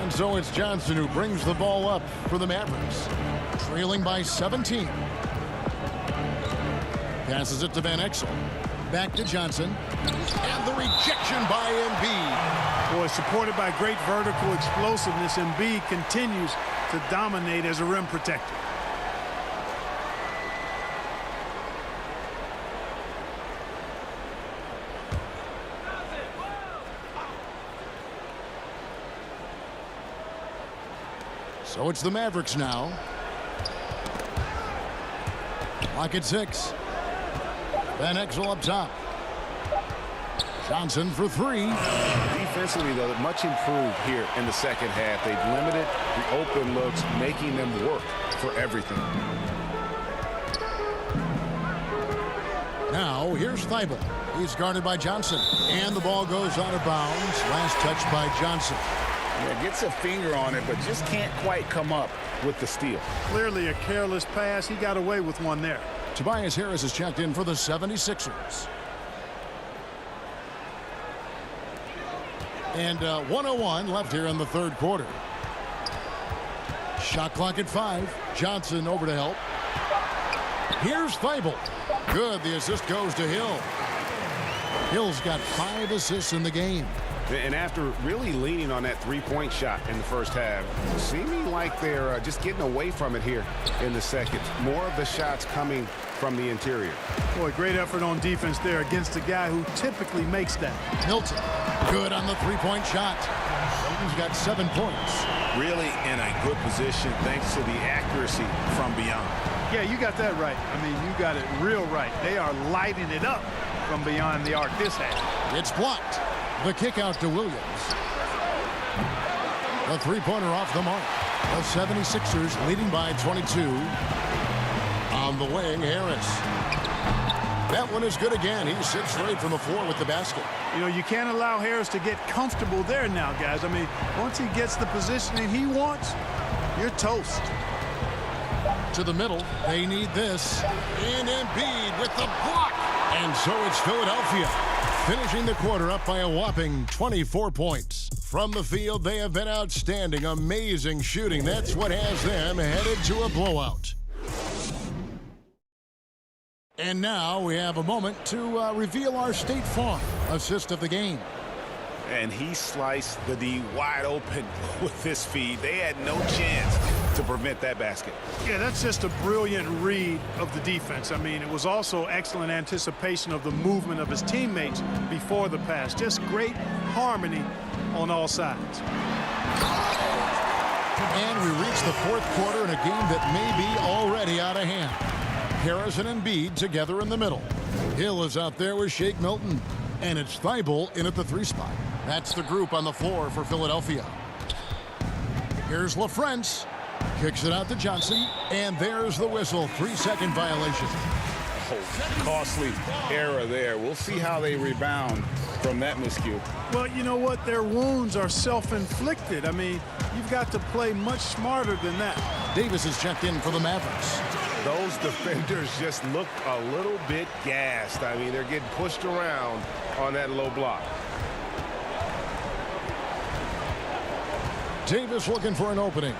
And so it's Johnson who brings the ball up for the Mavericks. Trailing by 17. Passes it to Van Exel. Back to Johnson. And the rejection by Embiid. Boy, supported by great vertical explosiveness, Embiid continues to dominate as a rim protector. So it's the Mavericks now. Clock at 6. Van Exel up top. Johnson for 3. Defensively, though, much improved here in the second half. They've limited the open looks, making them work for everything. Now, here's Thybulle. He's guarded by Johnson. And the ball goes out of bounds. Last touch by Johnson. Yeah, gets a finger on it, but just can't quite come up with the steal. Clearly a careless pass. He got away with one there. Tobias Harris is checked in for the 76ers. And 1:01 left here in the third quarter. Shot clock at 5. Johnson over to help. Here's Thybulle. Good. The assist goes to Hill. Hill's got 5 assists in the game. And after really leaning on that three-point shot in the first half, seeming like they're just getting away from it here in the second. More of the shots coming from the interior. Boy, great effort on defense there against a guy who typically makes that. Milton, good on the three-point shot. Milton's got 7 points. Really in a good position thanks to the accuracy from beyond. Yeah, you got that right. I mean, you got it real right. They are lighting it up from beyond the arc this half. It's blocked. The kick out to Williams. The three-pointer off the mark. The 76ers leading by 22. On the wing, Harris. That one is good again. He sits straight from the floor with the basket. You know, you can't allow Harris to get comfortable there now, guys. I mean, once he gets the positioning he wants, you're toast. To the middle, they need this. And Embiid with the block. And so it's Philadelphia, finishing the quarter up by a whopping 24 points. From the field, they have been outstanding. Amazing shooting. That's what has them headed to a blowout. And now we have a moment to reveal our State Farm assist of the game. And he sliced the D wide open with his feed. They had no chance to prevent that basket. Yeah, that's just a brilliant read of the defense. I mean, it was also excellent anticipation of the movement of his teammates before the pass. Just great harmony on all sides. And we reach the fourth quarter in a game that may be already out of hand. Harris and Embiid together in the middle. Hill is out there with Shake Milton. And it's Thybulle in at the 3 spot. That's the group on the floor for Philadelphia. Here's LaFrance. Kicks it out to Johnson. And there's the whistle. 3-second violation. Oh, costly error there. We'll see how they rebound from that miscue. Well, you know what? Their wounds are self-inflicted. I mean, you've got to play much smarter than that. Davis is checked in for the Mavericks. Those defenders just look a little bit gassed. I mean, they're getting pushed around on that low block. Davis looking for an opening.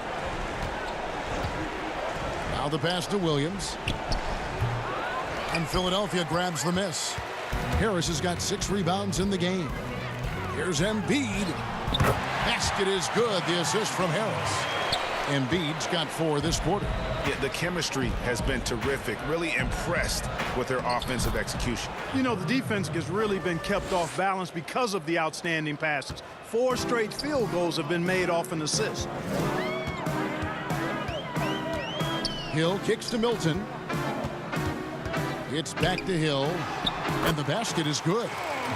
Now the pass to Williams. And Philadelphia grabs the miss. Harris has got 6 rebounds in the game. Here's Embiid. Basket is good. The assist from Harris. Embiid's got 4 this quarter. Yeah, the chemistry has been terrific. Really impressed with their offensive execution. You know, the defense has really been kept off balance because of the outstanding passes. 4 straight field goals have been made off an assist. Hill kicks to Milton. It's back to Hill, and the basket is good.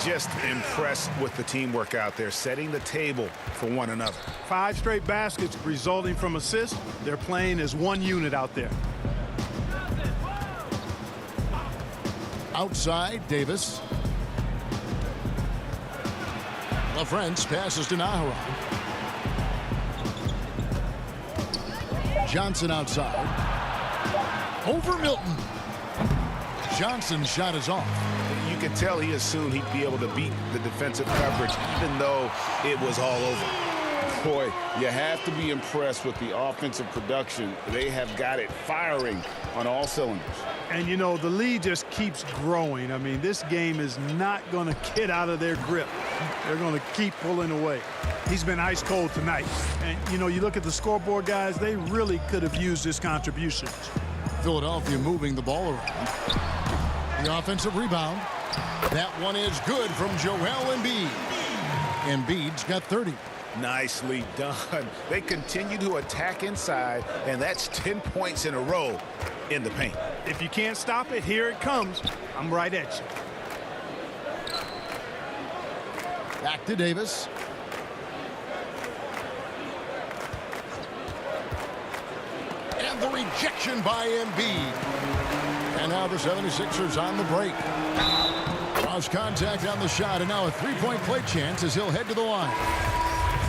Just impressed with the teamwork out there, setting the table for one another. 5 straight baskets resulting from assists. They're playing as one unit out there. Outside, Davis. LaFrance passes to Nahara. Johnson outside. Over Milton. Johnson's shot is off. You could tell he assumed he'd be able to beat the defensive coverage, even though it was all over. Boy, you have to be impressed with the offensive production. They have got it firing on all cylinders. And, you know, the lead just keeps growing. I mean, this game is not going to get out of their grip. They're going to keep pulling away. He's been ice cold tonight. And, you know, you look at the scoreboard, guys, they really could have used his contributions. Philadelphia moving the ball around. The offensive rebound. That one is good from Joel Embiid. Embiid's got 30. Nicely done. They continue to attack inside, and that's 10 points in a row in the paint. If you can't stop it, here it comes. I'm right at you. Back to Davis. And the rejection by Embiid. And now the 76ers on the break. Lost contact on the shot, and now a three-point play chance as he'll head to the line.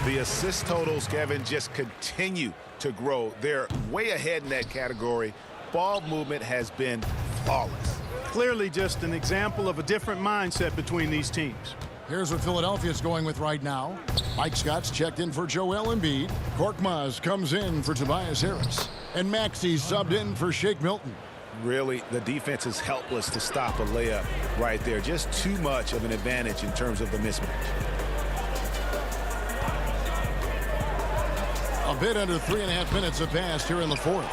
The assist totals, Kevin, just continue to grow. They're way ahead in that category. Ball movement has been flawless. Clearly just an example of a different mindset between these teams. Here's what Philadelphia's going with right now. Mike Scott's checked in for Joel Embiid. Korkmaz comes in for Tobias Harris. And Maxey subbed in for Shake Milton. Really, the defense is helpless to stop a layup right there. Just too much of an advantage in terms of the mismatch. A bit under 3.5 minutes have passed here in the fourth.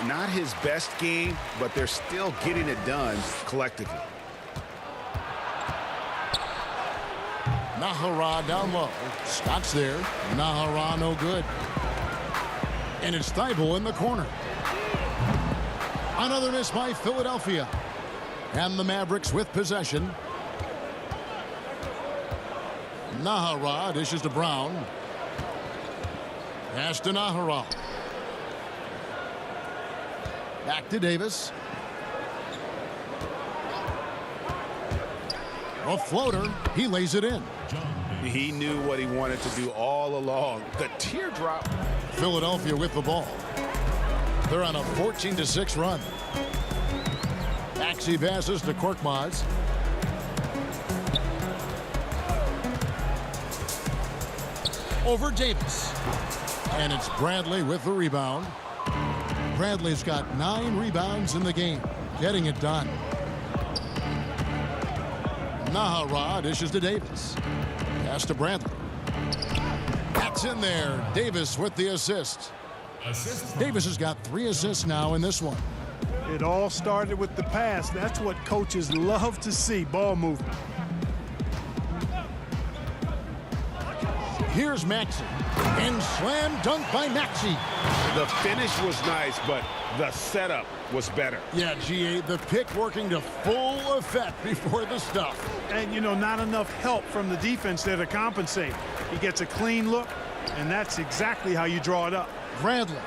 Not his best game, but they're still getting it done collectively. Nahara down low. Scott's there. Nahara no good. And it's Thibault in the corner. Another miss by Philadelphia. And the Mavericks with possession. Nahara dishes to Brown. Pass to Nahara. Back to Davis. A floater. He lays it in. He knew what he wanted to do all along. The teardrop. Philadelphia with the ball. They're on a 14-6 run. Maxey passes to Korkmaz. Over Davis. And it's Bradley with the rebound. Bradley's got 9 rebounds in the game, getting it done. Nahara dishes to Davis. Pass to Bradley. That's in there. Davis with the assist. Davis has got 3 assists now in this one. It all started with the pass. That's what coaches love to see, ball movement. Here's Maxey. And slam dunk by Maxey. The finish was nice, but the setup was better. Yeah, GA, the pick working to full effect before the stuff. And, you know, not enough help from the defense there to compensate. He gets a clean look, and that's exactly how you draw it up. Bradley.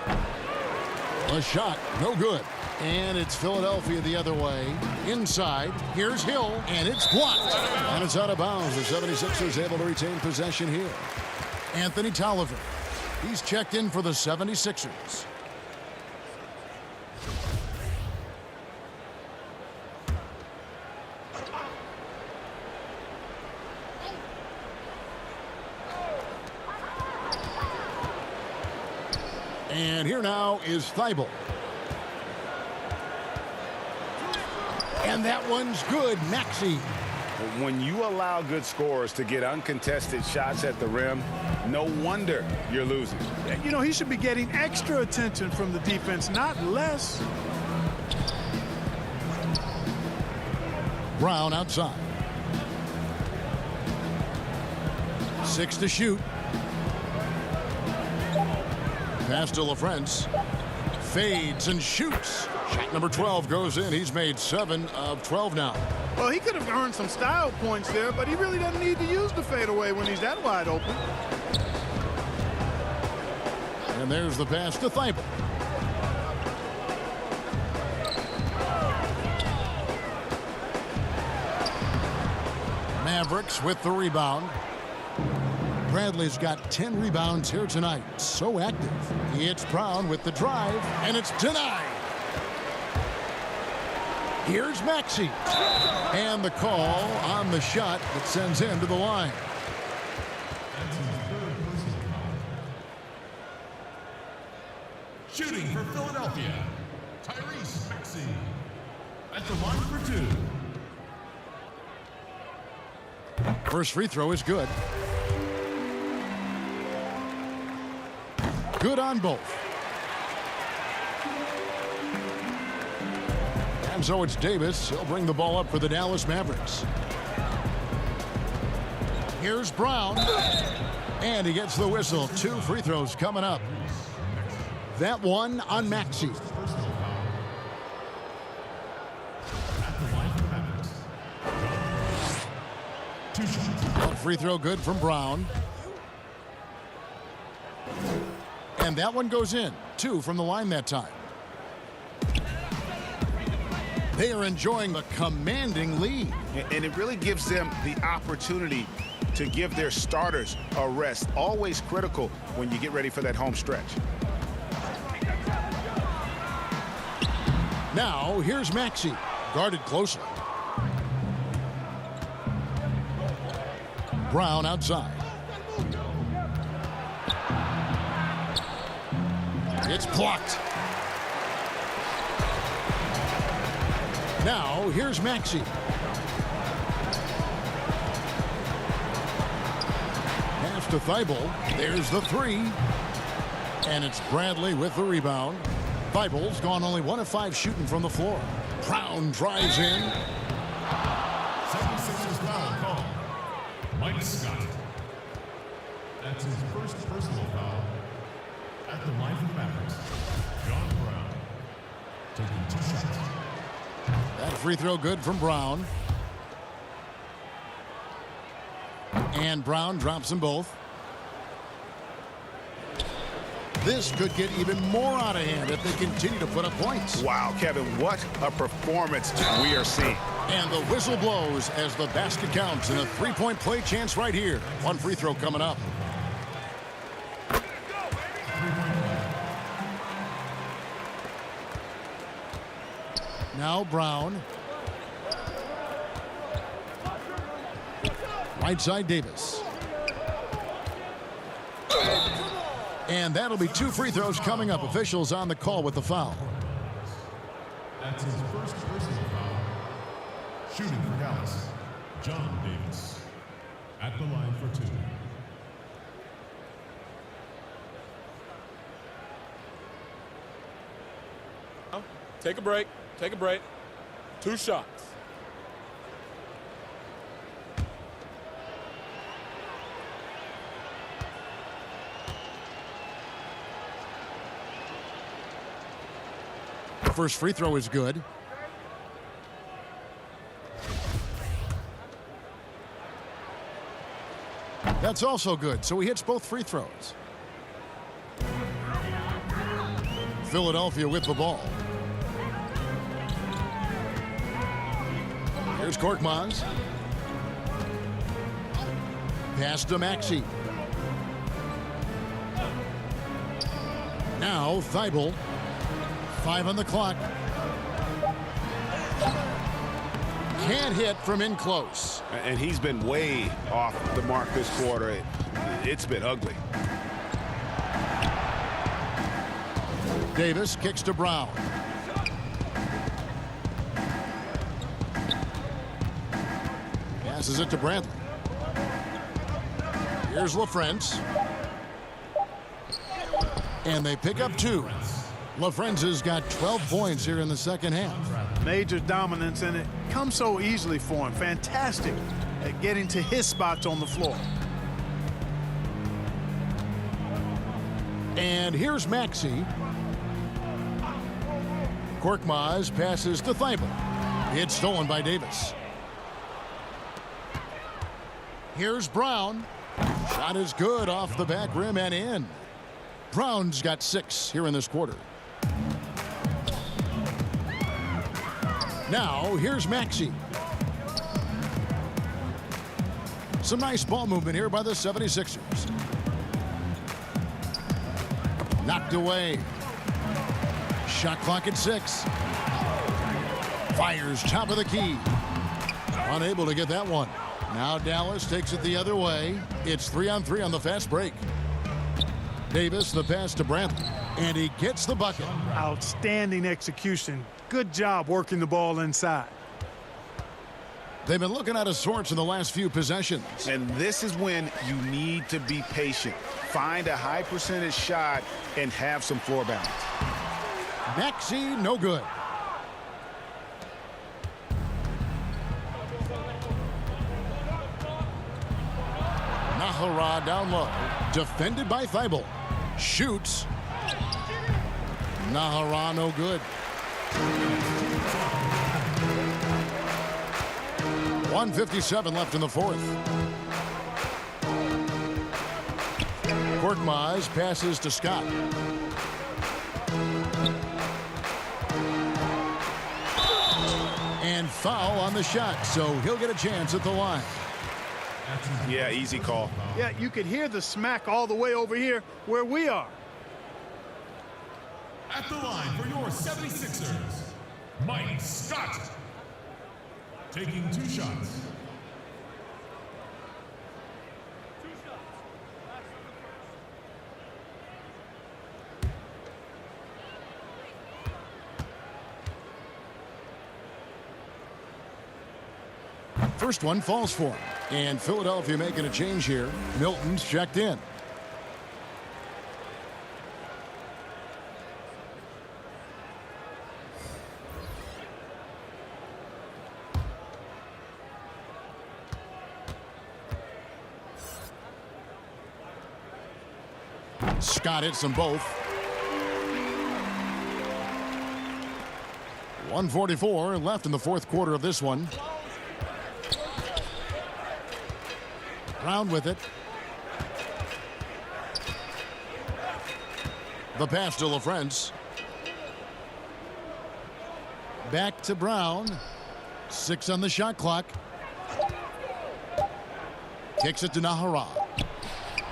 A shot, no good. And it's Philadelphia the other way. Inside, here's Hill, and it's blocked. And it's out of bounds. The 76ers able to retain possession here. Anthony Tolliver. He's checked in for the 76ers. And here now is Thibault. And that one's good, Maxey. When you allow good scorers to get uncontested shots at the rim, no wonder you're losing. You know, he should be getting extra attention from the defense, not less. Brown outside. 6 to shoot. Pass to LaFrance. Fades and shoots. Shot number 12 goes in. He's made 7 of 12 now. Well, he could have earned some style points there, but he really doesn't need to use the fadeaway when he's that wide open. And there's the pass to Thibault. Mavericks with the rebound. Bradley's got 10 rebounds here tonight. So active. It's Brown with the drive, and it's denied. Here's Maxey. And the call on the shot that sends him to the line. Shooting for Philadelphia, Tyrese Maxey. At the line for 2. First free throw is good. Good on both. And so it's Davis. He'll bring the ball up for the Dallas Mavericks. Here's Brown. And he gets the whistle. 2 free throws coming up. That one on Maxey. One free throw good from Brown. And that one goes in. 2 from the line that time. They are enjoying the commanding lead. And it really gives them the opportunity to give their starters a rest. Always critical when you get ready for that home stretch. Now, here's Maxey. Guarded closely. Brown outside. It's blocked. Now, here's Maxey. Pass to Thibault. There's the 3. And it's Bradley with the rebound. Thibault's gone only 1 of 5 shooting from the floor. Brown drives in. 76ers foul call. Mike Scott. That's his first personal foul at the line for the Mavericks. John Brown taking 2 shots. That free throw good from Brown. And Brown drops them both. This could get even more out of hand if they continue to put up points. Wow, Kevin, what a performance we are seeing. And the whistle blows as the basket counts, and a 3-point play chance right here. 1 free throw coming up. Now Brown. Right side Davis. And that'll be 2 free throws coming up. Officials on the call with the foul. That's his first personal foul. Shooting for Dallas, John Davis. At the line for 2. Take a break. Take a break. 2 shots. First free throw is good. That's also good, so he hits both free throws. Philadelphia with the ball. Here's Korkmaz. Pass to Maxey. Now Thibault. 5 on the clock. Can't hit from in close. And he's been way off the mark this quarter. It's been ugly. Davis kicks to Brown. Passes it to Bradley. Here's LaFrentz. And they pick up 2. LaFrentz's got 12 points here in the second half. Major dominance, and it comes so easily for him. Fantastic at getting to his spots on the floor. And here's Maxey. Korkmaz passes to Thibault. It's stolen by Davis. Here's Brown. Shot is good off the back rim and in. Brown's got 6 here in this quarter. Now here's Maxey. Some nice ball movement here by the 76ers. Knocked away. Shot clock at 6. Fires top of the key. Unable to get that one. Now Dallas takes it the other way. It's 3-on-3 on the fast break. Davis, the pass to Brantley, and he gets the bucket. Outstanding execution. Good job working the ball inside. They've been looking out of sorts in the last few possessions. And this is when you need to be patient. Find a high percentage shot and have some floor balance. Maxey, no good. Nahara down low. Defended by Thibault. Shoots. Nahara, no good. 1:57 left in the fourth. Korkmaz passes to Scott. And foul on the shot, so he'll get a chance at the line. Yeah, easy call. Yeah, you could hear the smack all the way over here where we are. At the line for your 76ers, Mike Scott. Taking 2 shots. First one falls for him. And Philadelphia making a change here. Milton's checked in. Scott hits them both. 1:44 left in the fourth quarter of this one. Brown with it. The pass to LaFrance. Back to Brown. 6 on the shot clock. Kicks it to Nahara.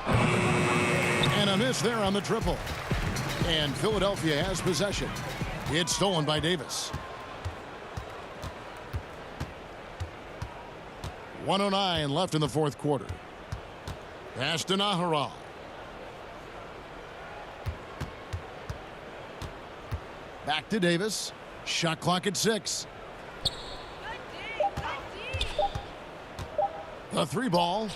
And a miss there on the triple. And Philadelphia has possession. It's stolen by Davis. 1:09 left in the fourth quarter. Pass to Nahara. Back to Davis. Shot clock at 6. The 3 ball.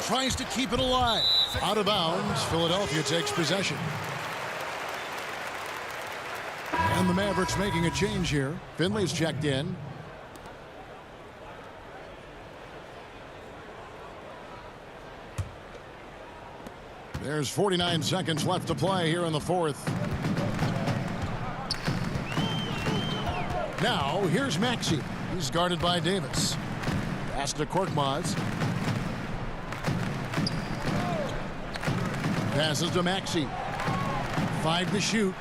Tries to keep it alive. Out of bounds. Philadelphia takes possession. And the Mavericks making a change here. Finley's checked in. There's 49 seconds left to play here in the fourth. Now, here's Maxey. He's guarded by Davis. Pass to Korkmaz. Passes to Maxey. 5 to shoot.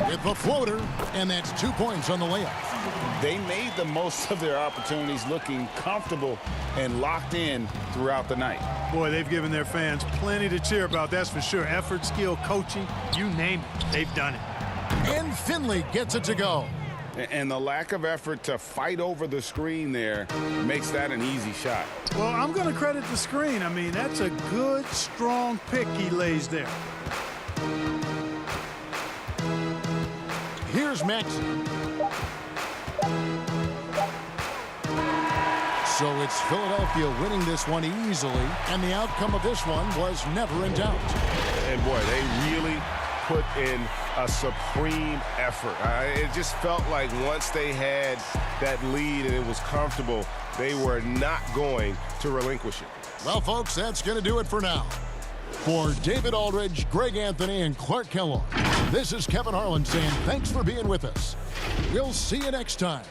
With the floater, and that's 2 points on the layup. They made the most of their opportunities, looking comfortable and locked in throughout the night. Boy, they've given their fans plenty to cheer about, that's for sure. Effort, skill, coaching, you name it, they've done it. And Finley gets it to go. And the lack of effort to fight over the screen there makes that an easy shot. Well, I'm going to credit the screen. I mean, that's a good, strong pick he lays there. Here's Maxey. So it's Philadelphia winning this one easily, and the outcome of this one was never in doubt. And boy, they really put in a supreme effort. It just felt like once they had that lead and it was comfortable, they were not going to relinquish it. Well, folks, that's going to do it for now. For David Aldridge, Greg Anthony, and Clark Kellogg, this is Kevin Harlan saying thanks for being with us. We'll see you next time